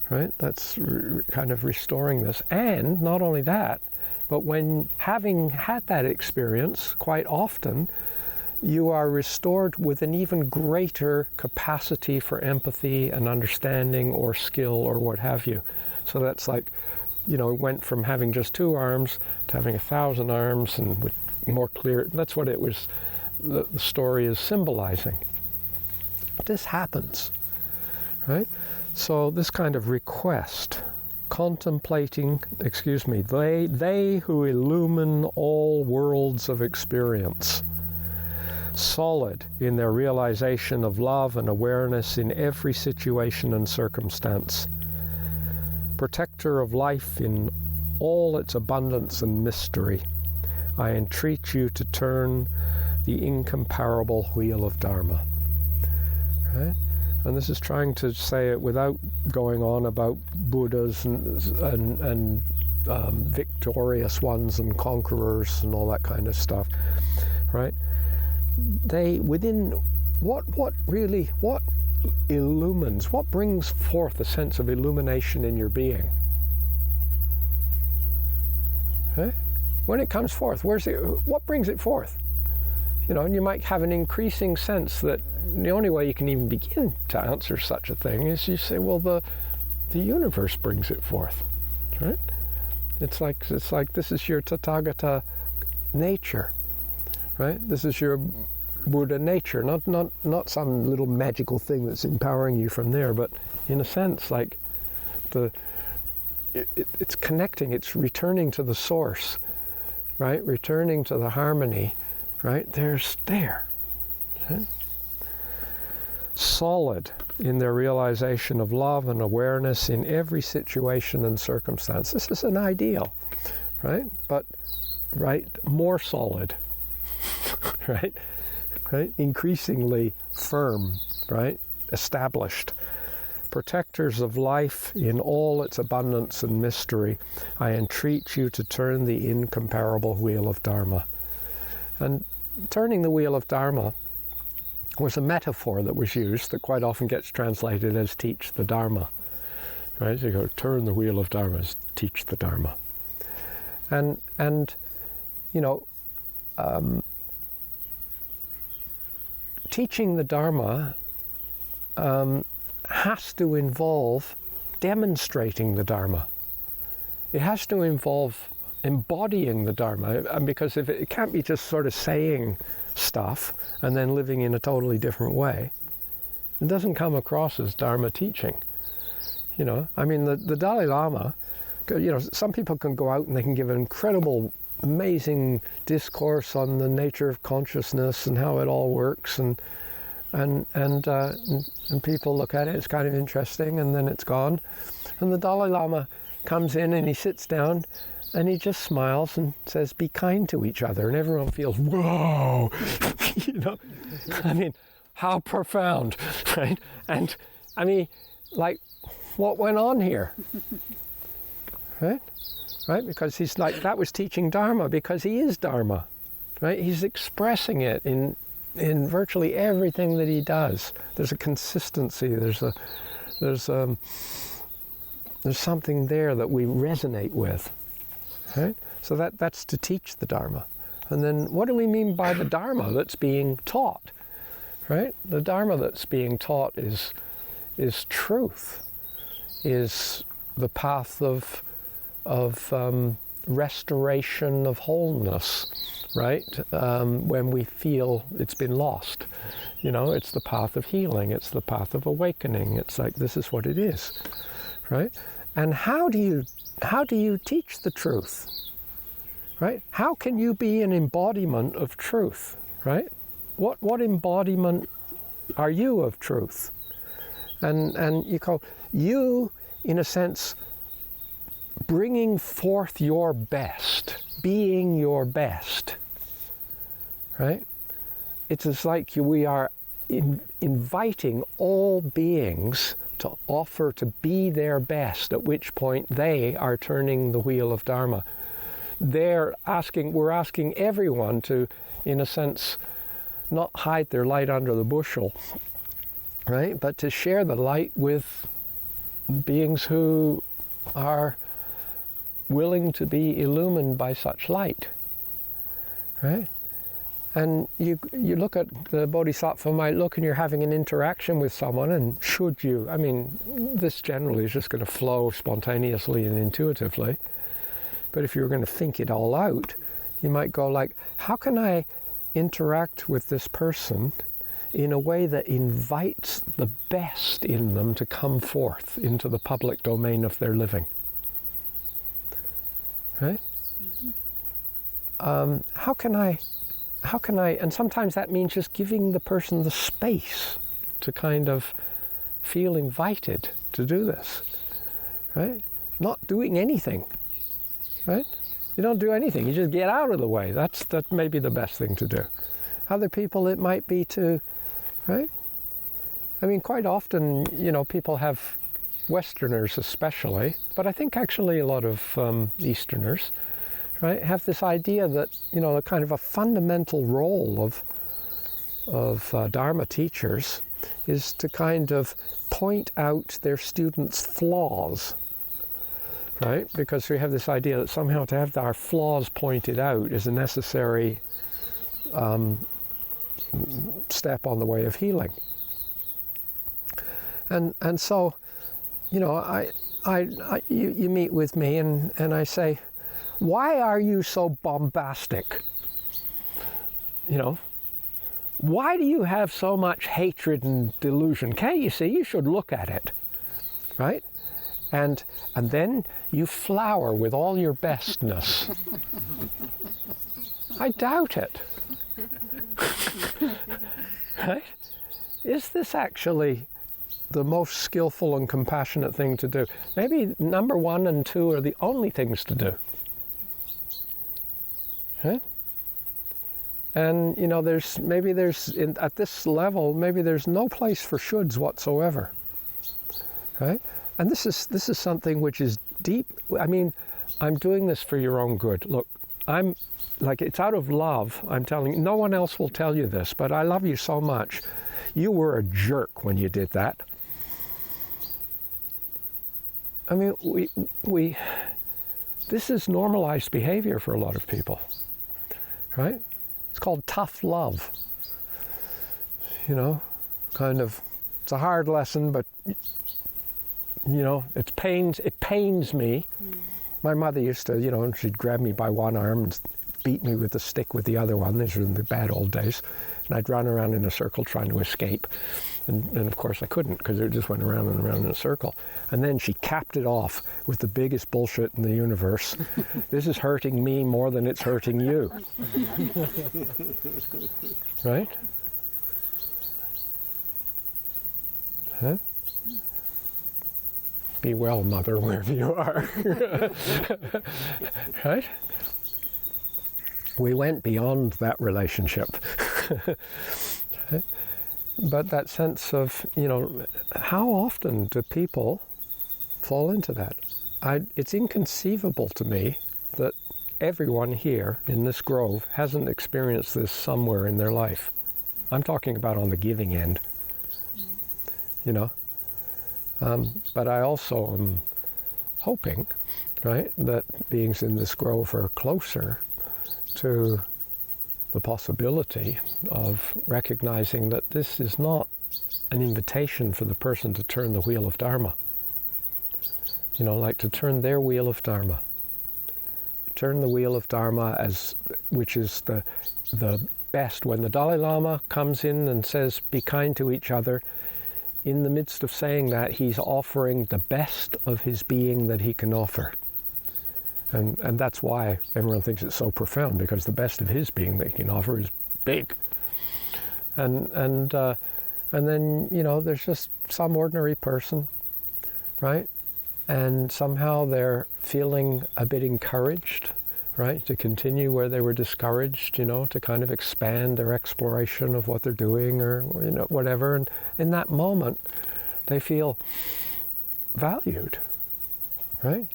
right? That's kind of restoring this. And not only that, but when having had that experience, quite often, you are restored with an even greater capacity for empathy and understanding or skill or what have you. So that's like, it went from having just 2 arms to having 1,000 arms and with more clear, that's what it was, the story is symbolizing. This happens, right? So this kind of request, contemplating, they who illumine all worlds of experience, solid in their realization of love and awareness in every situation and circumstance, protector of life in all its abundance and mystery, I entreat you to turn the incomparable wheel of Dharma. Right? And this is trying to say it without going on about Buddhas and victorious ones and conquerors and all that kind of stuff, right? They, within, what illumines, what brings forth a sense of illumination in your being? Right? When it comes forth, what brings it forth? And you might have an increasing sense that the only way you can even begin to answer such a thing is you say, well, the universe brings it forth, right? It's like this is your Tathagata nature, right? This is your Buddha nature, not some little magical thing that's empowering you from there, but in a sense, like it's connecting, it's returning to the source, right? Returning to the harmony, right? There's there. Right? Solid in their realization of love and awareness in every situation and circumstance. This is an ideal, right? But, right, more solid, right? Right? Increasingly firm, right? Established. Protectors of life in all its abundance and mystery, I entreat you to turn the incomparable wheel of Dharma. And turning the wheel of Dharma was a metaphor that was used that quite often gets translated as teach the Dharma. Right? So you go, turn the wheel of Dharma is teach the Dharma. And teaching the Dharma has to involve demonstrating the Dharma. It has to involve embodying the Dharma, and because if it can't be just sort of saying stuff and then living in a totally different way, it doesn't come across as Dharma teaching. The Dalai Lama, some people can go out and they can give an incredible, amazing discourse on the nature of consciousness and how it all works, and people look at it, it's kind of interesting, and then it's gone. And the Dalai Lama comes in and he sits down and he just smiles and says, be kind to each other. And everyone feels, whoa, how profound, right? And what went on here? Right? Because he's like, that was teaching Dharma because he is Dharma, right? He's expressing it in virtually everything that he does. There's a consistency, there's something there that we resonate with. Right? So that's to teach the Dharma. And then what do we mean by the Dharma that's being taught? Right? The Dharma that's being taught is truth, is the path of restoration of wholeness, right? When we feel it's been lost. It's the path of healing, it's the path of awakening. It's like, this is what it is, right? And how do you teach the truth, right? How can you be an embodiment of truth, right? What embodiment are you of truth? And you call you, in a sense, bringing forth your best, being your best, right? It's as like we are inviting all beings to offer to be their best, at which point they are turning the wheel of Dharma. We're asking everyone to, in a sense, not hide their light under the bushel, right? But to share the light with beings who are willing to be illumined by such light, right? And you look at the Bodhisattva might look and you're having an interaction with someone, and should you, I mean, this generally is just going to flow spontaneously and intuitively. But if you were going to think it all out, you might go like, how can I interact with this person in a way that invites the best in them to come forth into the public domain of their living? Right? How can I, and sometimes that means just giving the person the space to kind of feel invited to do this, right? Not doing anything, right? You don't do anything, you just get out of the way. That may be the best thing to do. Other people, it might be to, right? I mean, quite often, you know, people have, Westerners especially, but I think actually a lot of Easterners, right, have this idea that, you know, a kind of a fundamental role of Dharma teachers is to kind of point out their students' flaws, right? Because we have this idea that somehow to have our flaws pointed out is a necessary step on the way of healing. And so, you know, you meet with me and I say, why are you so bombastic? You know, why do you have so much hatred and delusion? Can't you see? You should look at it, right? And then you flower with all your bestness. I doubt it. Right? Is this actually the most skillful and compassionate thing to do? Maybe number 1 and 2 are the only things to do. Right? And you know, at this level, maybe there's no place for shoulds whatsoever. Right? And this is something which is deep. I mean, I'm doing this for your own good. Look, I'm like, it's out of love. I'm telling you, no one else will tell you this, but I love you so much. You were a jerk when you did that. I mean, this is normalized behavior for a lot of people, right? It's called tough love. You know, kind of, it's a hard lesson, but you know, it pains me. My mother used to, you know, she'd grab me by one arm and beat me with a stick with the other one. These were in the bad old days. And I'd run around in a circle trying to escape. And of course I couldn't, because it just went around and around in a circle. And then she capped it off with the biggest bullshit in the universe. This is hurting me more than it's hurting you. Right? Huh? Be well, mother, wherever you are. Right? We went beyond that relationship. But that sense of, you know, how often do people fall into that? It's inconceivable to me that everyone here in this grove hasn't experienced this somewhere in their life. I'm talking about on the giving end, you know. But I also am hoping, right, that beings in this grove are closer to the possibility of recognizing that this is not an invitation for the person to turn the wheel of Dharma. You know, like to turn their wheel of Dharma. Turn the wheel of Dharma which is the best. When the Dalai Lama comes in and says, be kind to each other, in the midst of saying that, he's offering the best of his being that he can offer. And that's why everyone thinks it's so profound, because the best of his being that he can offer is big. And And then, you know, there's just some ordinary person, right? And somehow they're feeling a bit encouraged, right, to continue where they were discouraged, you know, to kind of expand their exploration of what they're doing, or you know, whatever. And in that moment, they feel valued, right?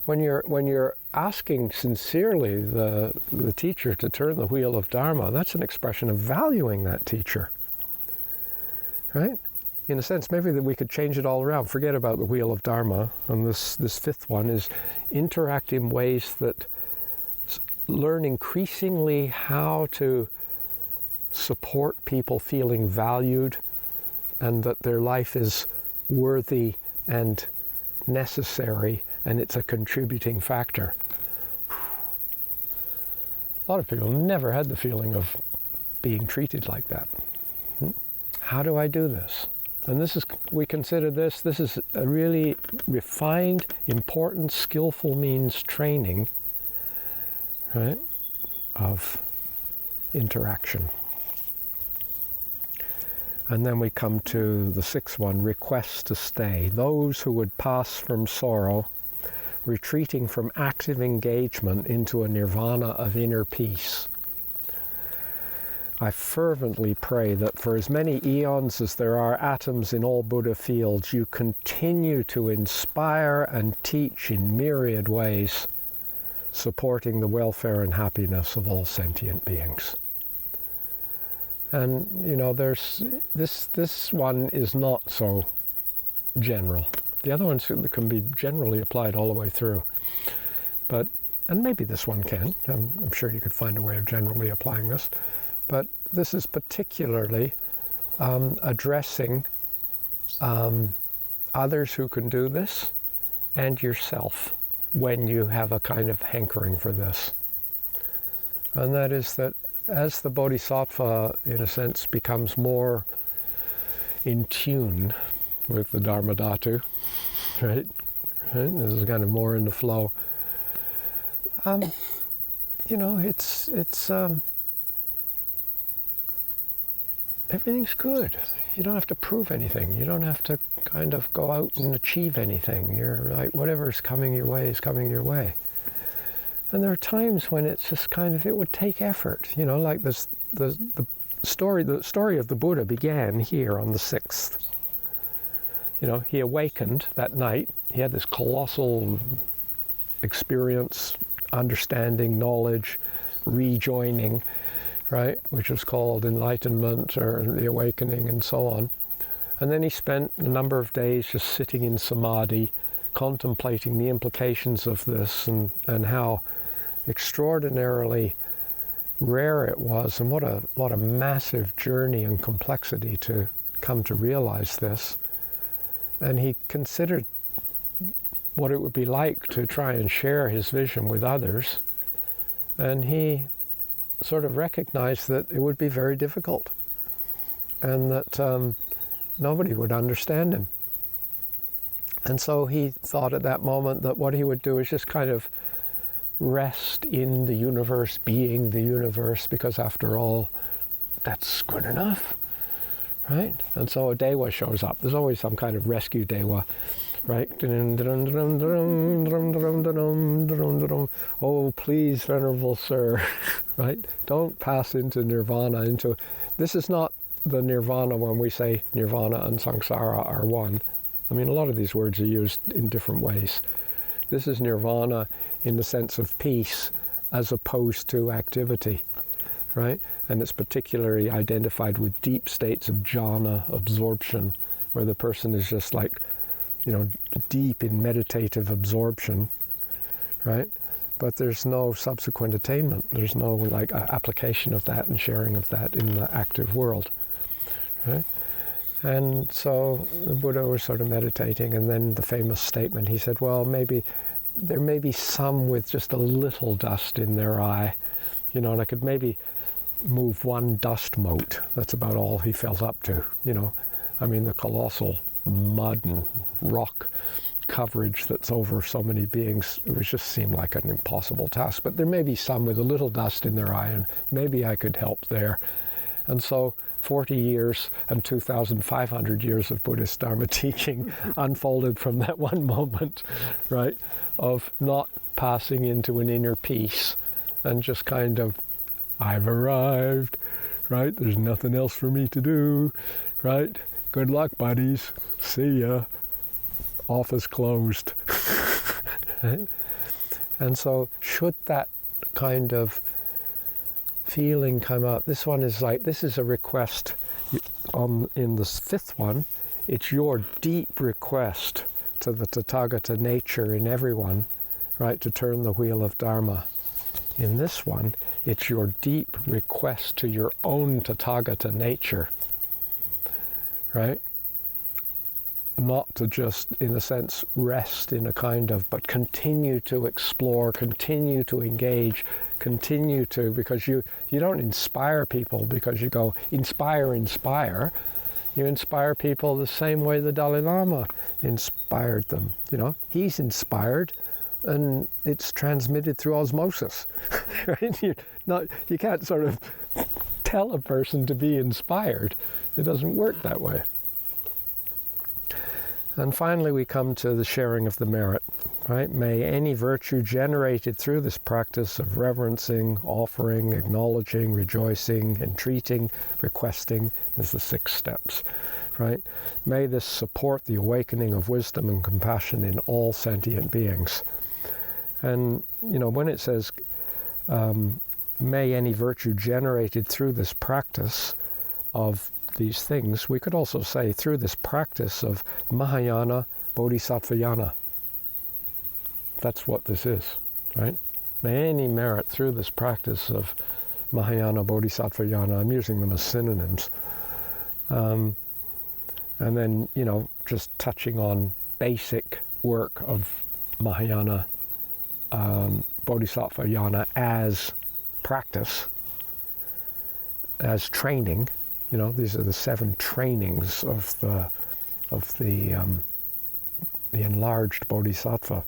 When you're asking sincerely the teacher to turn the wheel of Dharma, that's an expression of valuing that teacher, right? In a sense, maybe that we could change it all around. Forget about the wheel of Dharma. And this fifth one is interact in ways that learn increasingly how to support people feeling valued, and that their life is worthy and necessary, and it's a contributing factor. A lot of people never had the feeling of being treated like that. How do I do this? And we consider this is a really refined, important, skillful means training, right, of interaction. And then we come to the sixth one, request to stay. Those who would pass from sorrow, retreating from active engagement into a nirvana of inner peace. I fervently pray that for as many eons as there are atoms in all Buddha fields, you continue to inspire and teach in myriad ways, supporting the welfare and happiness of all sentient beings. And, you know, there's this one is not so general. The other ones can be generally applied all the way through. And maybe this one can. I'm sure you could find a way of generally applying this. But this is particularly addressing others who can do this, and yourself when you have a kind of hankering for this. And that is that as the Bodhisattva, in a sense, becomes more in tune with the Dharmadhatu, right? This is kind of more in the flow. You know, it's everything's good. You don't have to prove anything. You don't have to kind of go out and achieve anything. You're like, whatever's coming your way is coming your way. And there are times when it's just kind of, it would take effort. You know, like this, the story of the Buddha began here on the 6th. You know, he awakened that night. He had this colossal experience, understanding, knowledge, rejoining, right, which was called enlightenment or the awakening and so on. And then he spent a number of days just sitting in samadhi, contemplating the implications of this and how extraordinarily rare it was, and what a massive journey and complexity to come to realize this. And he considered what it would be like to try and share his vision with others, and he sort of recognized that it would be very difficult, and that nobody would understand him. And so he thought at that moment that what he would do is just kind of rest in the universe, being the universe, because after all, that's good enough, right? And so a Dewa shows up. There's always some kind of rescue Dewa, right? Oh, please, Venerable Sir, right? Don't pass into nirvana. This is not the nirvana when we say nirvana and samsara are one. I mean, a lot of these words are used in different ways. This is nirvana in the sense of peace as opposed to activity, right? And it's particularly identified with deep states of jhana, absorption, where the person is just like, you know, deep in meditative absorption, right? But there's no subsequent attainment. There's no like application of that and sharing of that in the active world, right? And so the Buddha was sort of meditating, and then the famous statement, he said, well, maybe there may be some with just a little dust in their eye, you know, and I could maybe move one dust mote. That's about all he felt up to, you know. I mean, the colossal mud and rock coverage that's over so many beings, it just seemed like an impossible task. But there may be some with a little dust in their eye, and maybe I could help there. And so 40 years and 2,500 years of Buddhist Dharma teaching unfolded from that one moment, right, of not passing into an inner peace and just kind of, I've arrived, right, there's nothing else for me to do, right, good luck, buddies, see ya, office closed. Right? And so should that kind of feeling come up, this is a request in the fifth one, it's your deep request to the Tathagata nature in everyone, right, to turn the wheel of Dharma. In this one, it's your deep request to your own Tathagata nature, right? Not to just, in a sense, rest in a kind of, but continue to explore, continue to engage, continue to, because you don't inspire people because you go, inspire. You inspire people the same way the Dalai Lama inspired them. He's inspired, and it's transmitted through osmosis. Right? You can't sort of tell a person to be inspired. It doesn't work that way. And finally, we come to the sharing of the merit, right? May any virtue generated through this practice of reverencing, offering, acknowledging, rejoicing, entreating, requesting is the 6 steps, right? May this support the awakening of wisdom and compassion in all sentient beings. And, when it says, may any virtue generated through this practice of these things, we could also say through this practice of Mahayana Bodhisattvayana. That's what this is, right? May any merit through this practice of Mahayana Bodhisattvayana, I'm using them as synonyms. And then, just touching on basic work of Mahayana Bodhisattvayana as practice, as training. These are the 7 trainings of the enlarged Bodhisattva.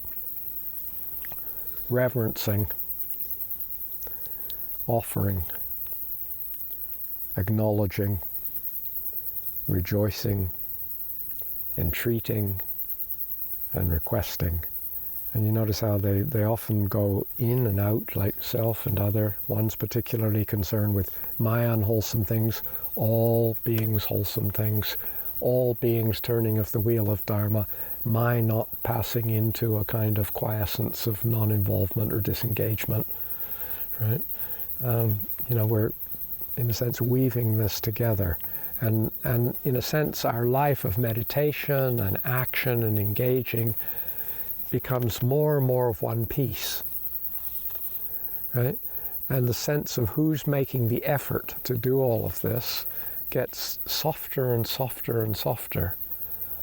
Reverencing, offering, acknowledging, rejoicing, entreating, and requesting. And you notice how they often go in and out, like self and other. One's particularly concerned with my unwholesome things, all beings wholesome things, all beings turning of the wheel of Dharma, my not passing into a kind of quiescence of non-involvement or disengagement, right? We're, in a sense, weaving this together. And in a sense, our life of meditation and action and engaging becomes more and more of one piece, right? And the sense of who's making the effort to do all of this gets softer and softer and softer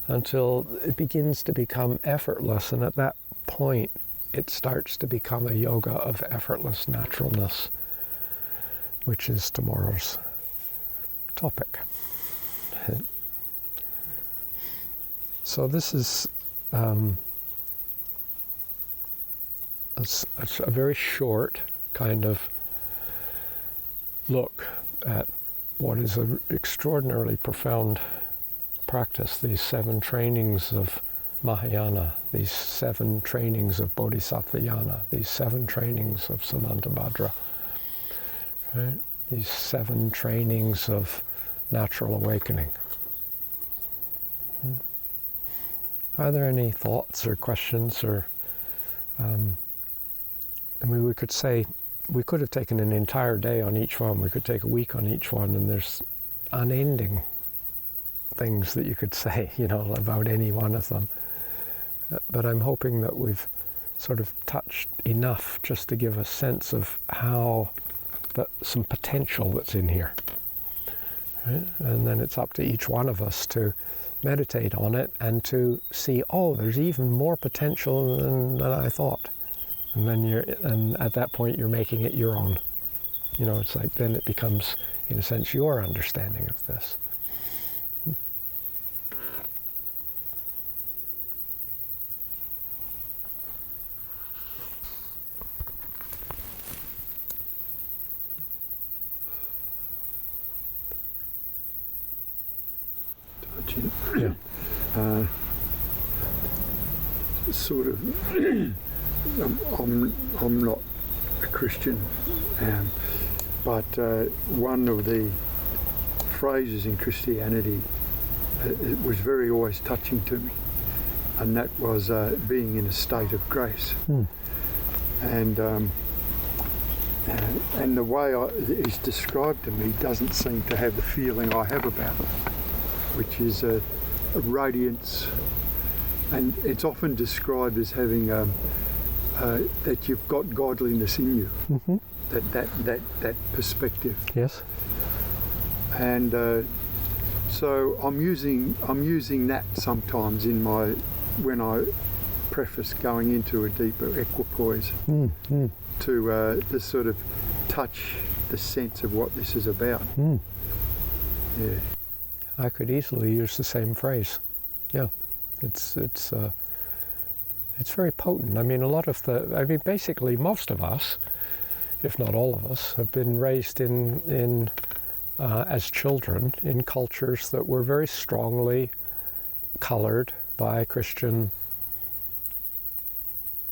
until it begins to become effortless. And at that point, it starts to become a yoga of effortless naturalness, which is tomorrow's topic. So this is a very short kind of look at what is an extraordinarily profound practice, these 7 trainings of Mahayana, these 7 trainings of Bodhisattvayana, these 7 trainings of Samantabhadra, right? These 7 trainings of natural awakening. Are there any thoughts or questions or we could say, we could have taken an entire day on each one, we could take a week on each one, and there's unending things that you could say, about any one of them. But I'm hoping that we've sort of touched enough just to give a sense of how, some potential that's in here. Right? And then it's up to each one of us to meditate on it and to see, there's even more potential than I thought. And then and at that point you're making it your own. It's like then it becomes, in a sense, your understanding of this. question. Yeah. Sort of, I'm not a Christian, but one of the phrases in Christianity it was very always touching to me, and that was being in a state of grace. And the way it's described to me doesn't seem to have the feeling I have about it, which is a radiance. And it's often described as having that you've got godliness in you, that perspective. Yes. And so I'm using that sometimes in when I preface going into a deeper equipoise to sort of touch the sense of what this is about. Yeah. I could easily use the same phrase. Yeah. It's very potent. I mean, basically most of us, if not all of us, have been raised in as children in cultures that were very strongly colored by Christian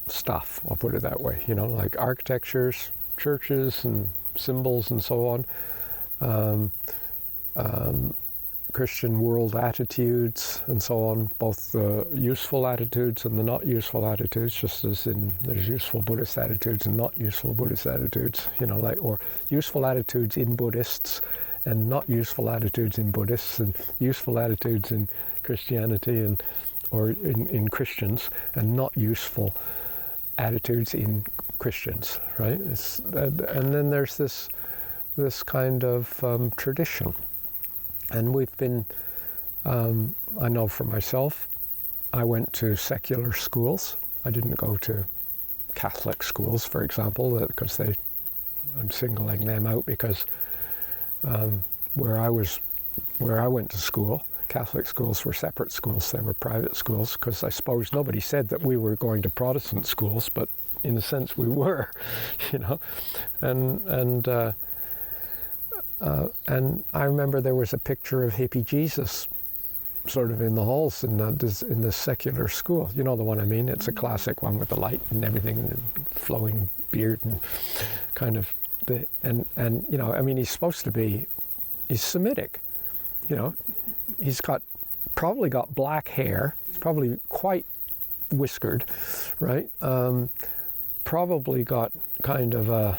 stuff, I'll put it that way, like architectures, churches and symbols and so on. Christian world attitudes and so on, both the useful attitudes and the not useful attitudes, just as in there's useful Buddhist attitudes and not useful Buddhist attitudes, or useful attitudes in Buddhists and not useful attitudes in Buddhists, and useful attitudes in Christianity or in Christians, and not useful attitudes in Christians, right? And then there's this kind of tradition. And we've been, I know for myself, I went to secular schools. I didn't go to Catholic schools, for example, because I'm singling them out because where I went to school, Catholic schools were separate schools. They were private schools because I suppose nobody said that we were going to Protestant schools, but in a sense we were, And I remember there was a picture of hippie Jesus sort of in the halls in this secular school. You know the one I mean? It's a classic one with the light and everything, and flowing beard and kind of he's supposed to be, he's Semitic, He's probably got black hair. He's probably quite whiskered, right? Probably got kind of a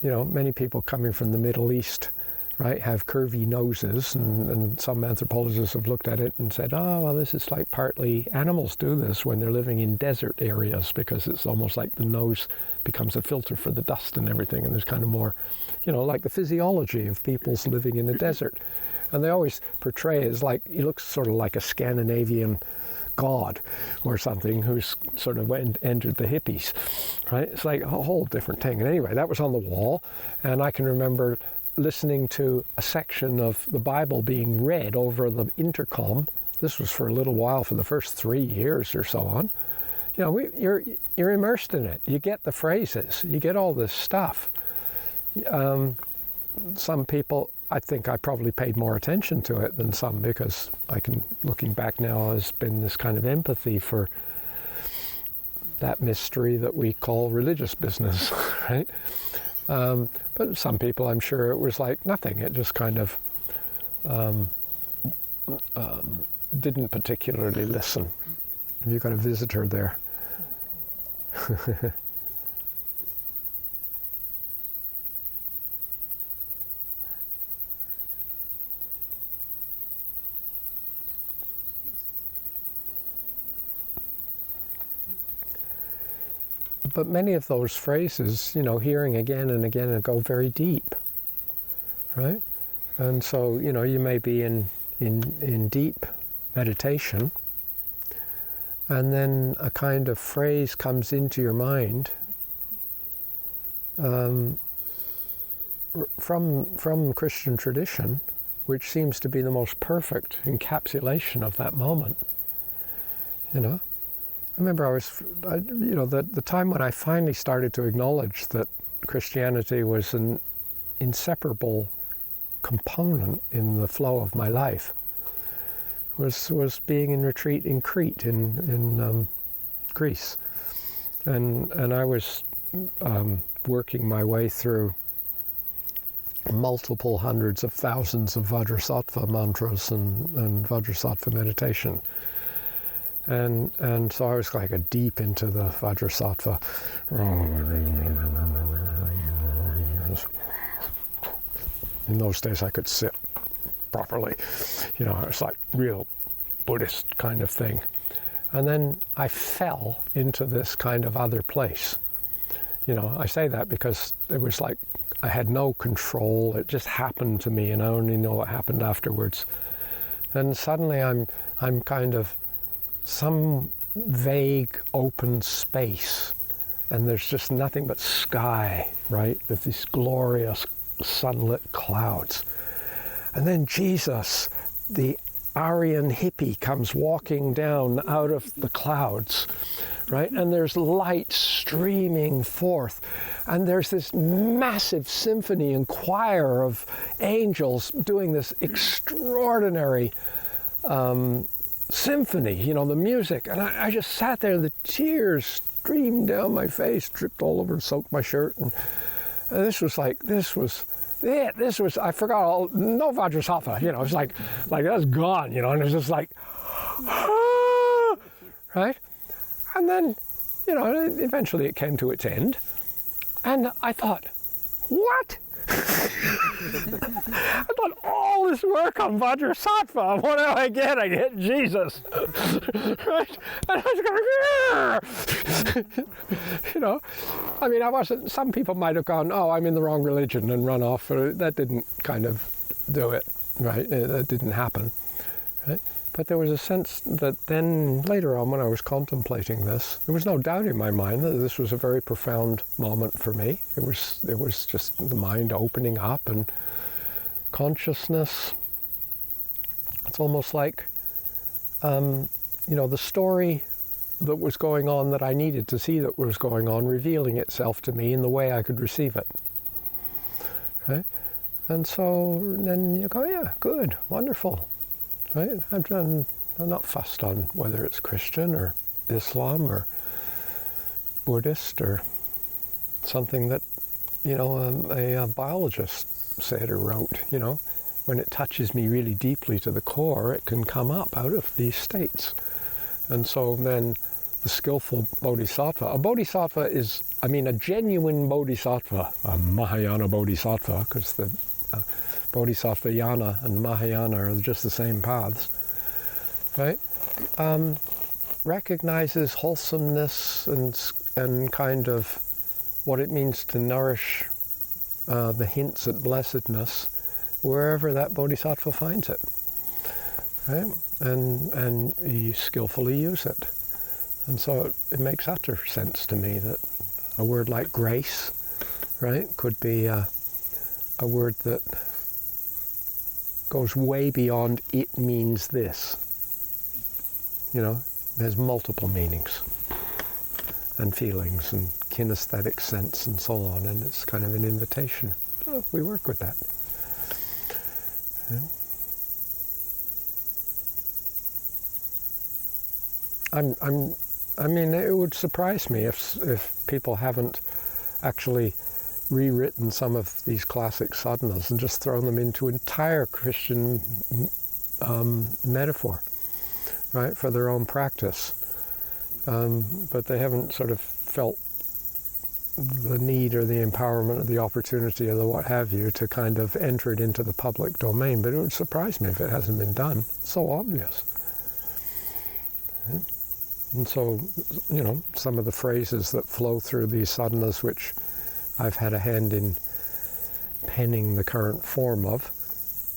many people coming from the Middle East, right, have curvy noses, and some anthropologists have looked at it and said, oh, well, this is like partly animals do this when they're living in desert areas because it's almost like the nose becomes a filter for the dust and everything, and there's kind of more, like the physiology of people's living in a desert. And they always portray it as like, he looks sort of like a Scandinavian god or something who's sort of entered the hippies, right? It's like a whole different thing. And anyway, that was on the wall, and I can remember listening to a section of the Bible being read over the intercom. This was for a little while, for the first 3 years or so on. You're immersed in it. You get the phrases. You get all this stuff. Some people, I think I probably paid more attention to it than some, because looking back now, has been this kind of empathy for that mystery that we call religious business, right? But some people, I'm sure it was like nothing. It just kind of didn't particularly listen. Have you got a visitor there? But many of those phrases, hearing again and again, and go very deep, right? And so, you may be in deep meditation, and then a kind of phrase comes into your mind from Christian tradition, which seems to be the most perfect encapsulation of that moment, I remember the time when I finally started to acknowledge that Christianity was an inseparable component in the flow of my life was being in retreat in Crete, in Greece, and I was working my way through multiple hundreds of thousands of Vajrasattva mantras and Vajrasattva meditation. And so I was like deep into the Vajrasattva. In those days I could sit properly. You know, it was like real Buddhist kind of thing. And then I fell into this kind of other place. You know, I say that because it was like I had no control. It just happened to me, and I only know what happened afterwards. And suddenly I'm kind of some vague open space, and there's just nothing but sky, right, with these glorious sunlit clouds. And then Jesus, the Aryan hippie, comes walking down out of the clouds, right? And there's light streaming forth. And there's this massive symphony and choir of angels doing this extraordinary symphony, you know, the music. And I just sat there, and the tears streamed down my face, dripped all over and soaked my shirt. And this was it. This was, I forgot all, no Vajrasattva, you know, it's like that's gone, you know, and it was just like, right? And then, you know, eventually it came to its end. And I thought, what? I thought all this work on Vajrasattva, what do I get? I get Jesus. Right? And I was going, you know, I mean, I wasn't, some people might have gone, oh, I'm in the wrong religion and run off. That didn't kind of do it, right? That didn't happen, right? But there was a sense that then later on when I was contemplating this, there was no doubt in my mind that this was a very profound moment for me. It was just the mind opening up and consciousness. It's almost like, you know, the story that was going on that I needed to see that was going on, revealing itself to me in the way I could receive it. Okay? And so then you go, yeah, good, wonderful. Right? I'm not fussed on whether it's Christian or Islam or Buddhist or something that, you know, a biologist said or wrote. You know, when it touches me really deeply to the core, it can come up out of these states. And so then the skillful bodhisattva, a bodhisattva is, I mean, a genuine bodhisattva, a Mahayana bodhisattva, because the Bodhisattva Yana and Mahayana are just the same paths, right? Recognizes wholesomeness and kind of what it means to nourish the hints at blessedness wherever that bodhisattva finds it, right? And you skillfully use it. And so it makes utter sense to me that a word like grace, right, could be a word that goes way beyond it means this. You know, there's multiple meanings and feelings and kinesthetic sense and so on, and it's kind of an invitation. Oh, we work with that. Yeah. I mean, it would surprise me if people haven't actually rewritten some of these classic sadhanas and just thrown them into entire Christian metaphor, right, for their own practice. But they haven't sort of felt the need or the empowerment or the opportunity or the what have you to kind of enter it into the public domain. But it would surprise me if it hasn't been done. It's so obvious. Yeah. And so, you know, some of the phrases that flow through these sadhanas, which I've had a hand in penning the current form of,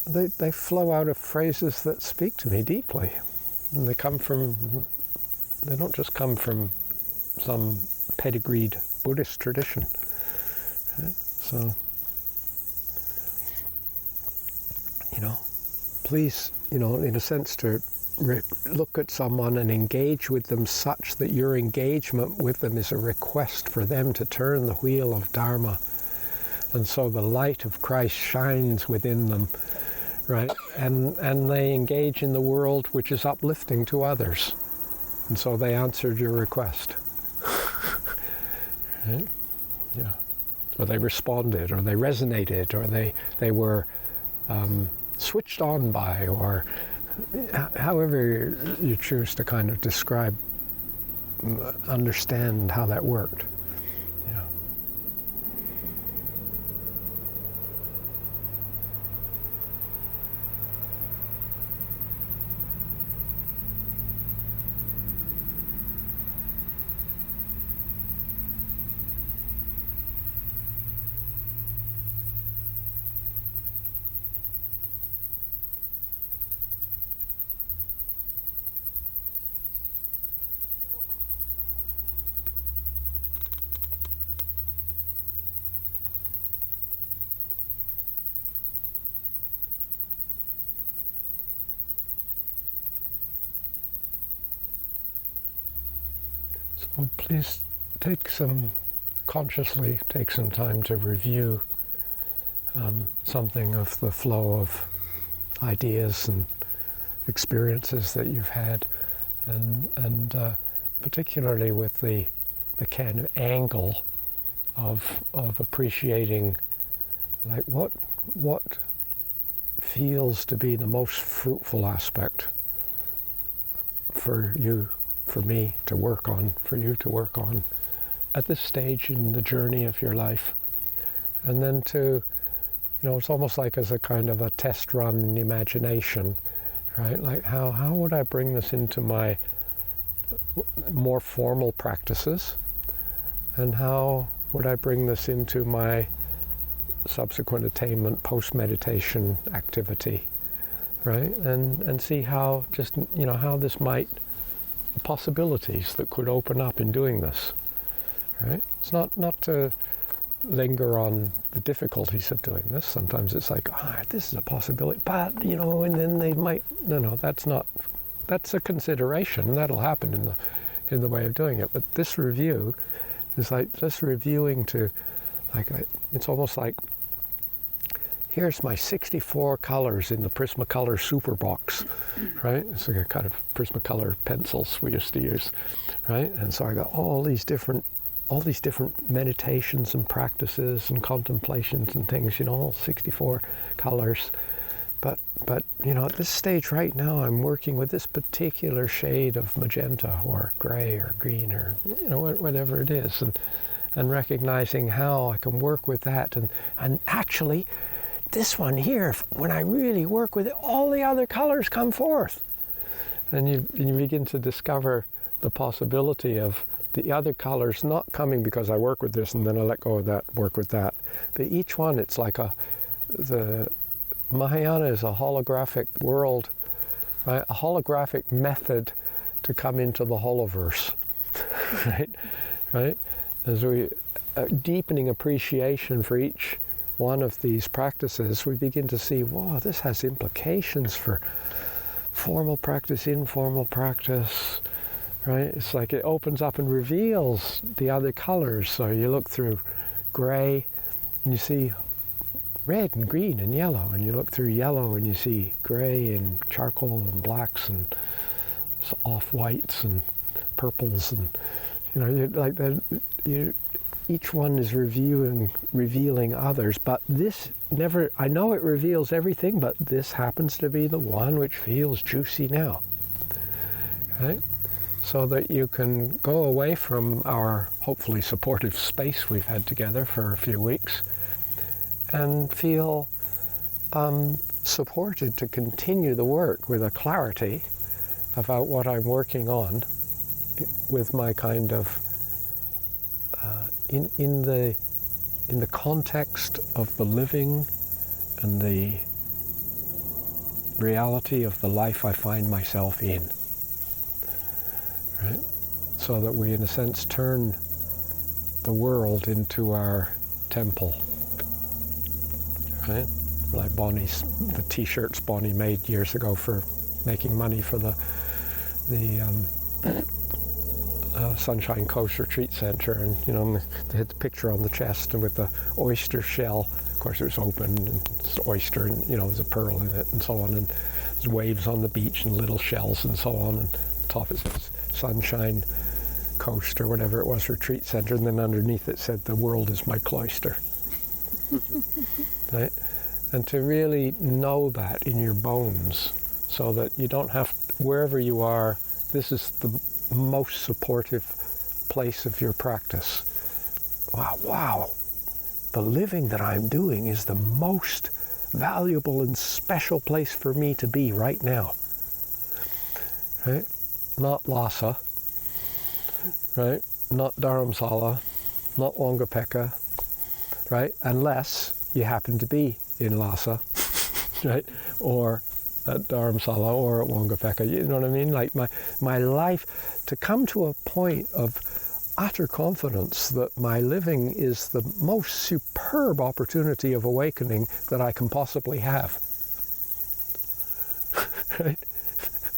they flow out of phrases that speak to me deeply. And they don't just come from some pedigreed Buddhist tradition. Yeah? So, you know, please, you know, in a sense to look at someone and engage with them such that your engagement with them is a request for them to turn the wheel of Dharma. And so the light of Christ shines within them, right? And they engage in the world which is uplifting to others. And so they answered your request. Right? Yeah. Or they responded, or they resonated, or they were switched on by, or however you choose to kind of describe, understand how that worked. Yeah. So please consciously take some time to review something of the flow of ideas and experiences that you've had, and particularly with the kind of angle of appreciating, like what feels to be the most fruitful aspect for you, for me to work on, for you to work on at this stage in the journey of your life. And then it's almost like as a kind of a test run in imagination, right? Like how would I bring this into my more formal practices? And how would I bring this into my subsequent attainment, post-meditation activity, right? And see how how this might, possibilities that could open up in doing this, right? It's not to linger on the difficulties of doing this. Sometimes it's like, this is a possibility, but, and then they might, that's a consideration. That'll happen in the way of doing it. But this review is like just reviewing to, it's almost like, here's my 64 colors in the Prismacolor Super Box, right? It's like a kind of Prismacolor pencils we used to use, right? And so I got all these different meditations and practices and contemplations and things, all 64 colors. But at this stage right now, I'm working with this particular shade of magenta or gray or green or, whatever it is, and recognizing how I can work with that. And actually, this one here, when I really work with it, all the other colors come forth. And you begin to discover the possibility of the other colors not coming because I work with this and then I let go of that, work with that. But each one, it's like the Mahayana is a holographic world, right? A holographic method to come into the holoverse, right? As we deepening appreciation for each one of these practices, we begin to see, wow, this has implications for formal practice, informal practice, right? It's like it opens up and reveals the other colors. So you look through gray and you see red and green and yellow, and you look through yellow and you see gray and charcoal and blacks and off-whites and purples, and each one is revealing others, but this never, I know it reveals everything, but this happens to be the one which feels juicy now, right? So that you can go away from our hopefully supportive space we've had together for a few weeks and feel supported to continue the work with a clarity about what I'm working on, with my kind of in the context of the living and the reality of the life I find myself in, right? So that we, in a sense, turn the world into our temple, right? Like the T-shirts Bonnie made years ago for making money for the Sunshine Coast Retreat Center, and they had the picture on the chest and with the oyster shell course it was open, and it's oyster, and there's a pearl in it, and so on, and there's waves on the beach and little shells and so on, and on top it says Sunshine Coast or whatever it was, retreat center, and then underneath it said the world is my cloister. Right? And to really know that in your bones, so that you don't have, wherever you are, this is the most supportive place of your practice. Wow, the living that I'm doing is the most valuable and special place for me to be right now. Right? Not Lhasa, right? Not Dharamsala, not Wangapeka, right? Unless you happen to be in Lhasa, right? Or at Dharamsala or at Wangapeka, you know what I mean? Like my life, to come to a point of utter confidence that my living is the most superb opportunity of awakening that I can possibly have. Right?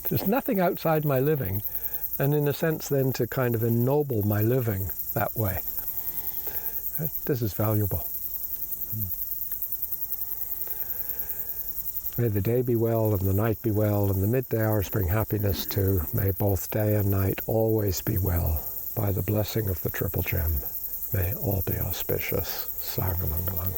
There's nothing outside my living, and in a sense then to kind of ennoble my living that way. Right? This is valuable. May the day be well and the night be well, and the midday hours bring happiness too. May both day and night always be well. By the blessing of the Triple Gem, may all be auspicious. Sagalungalang.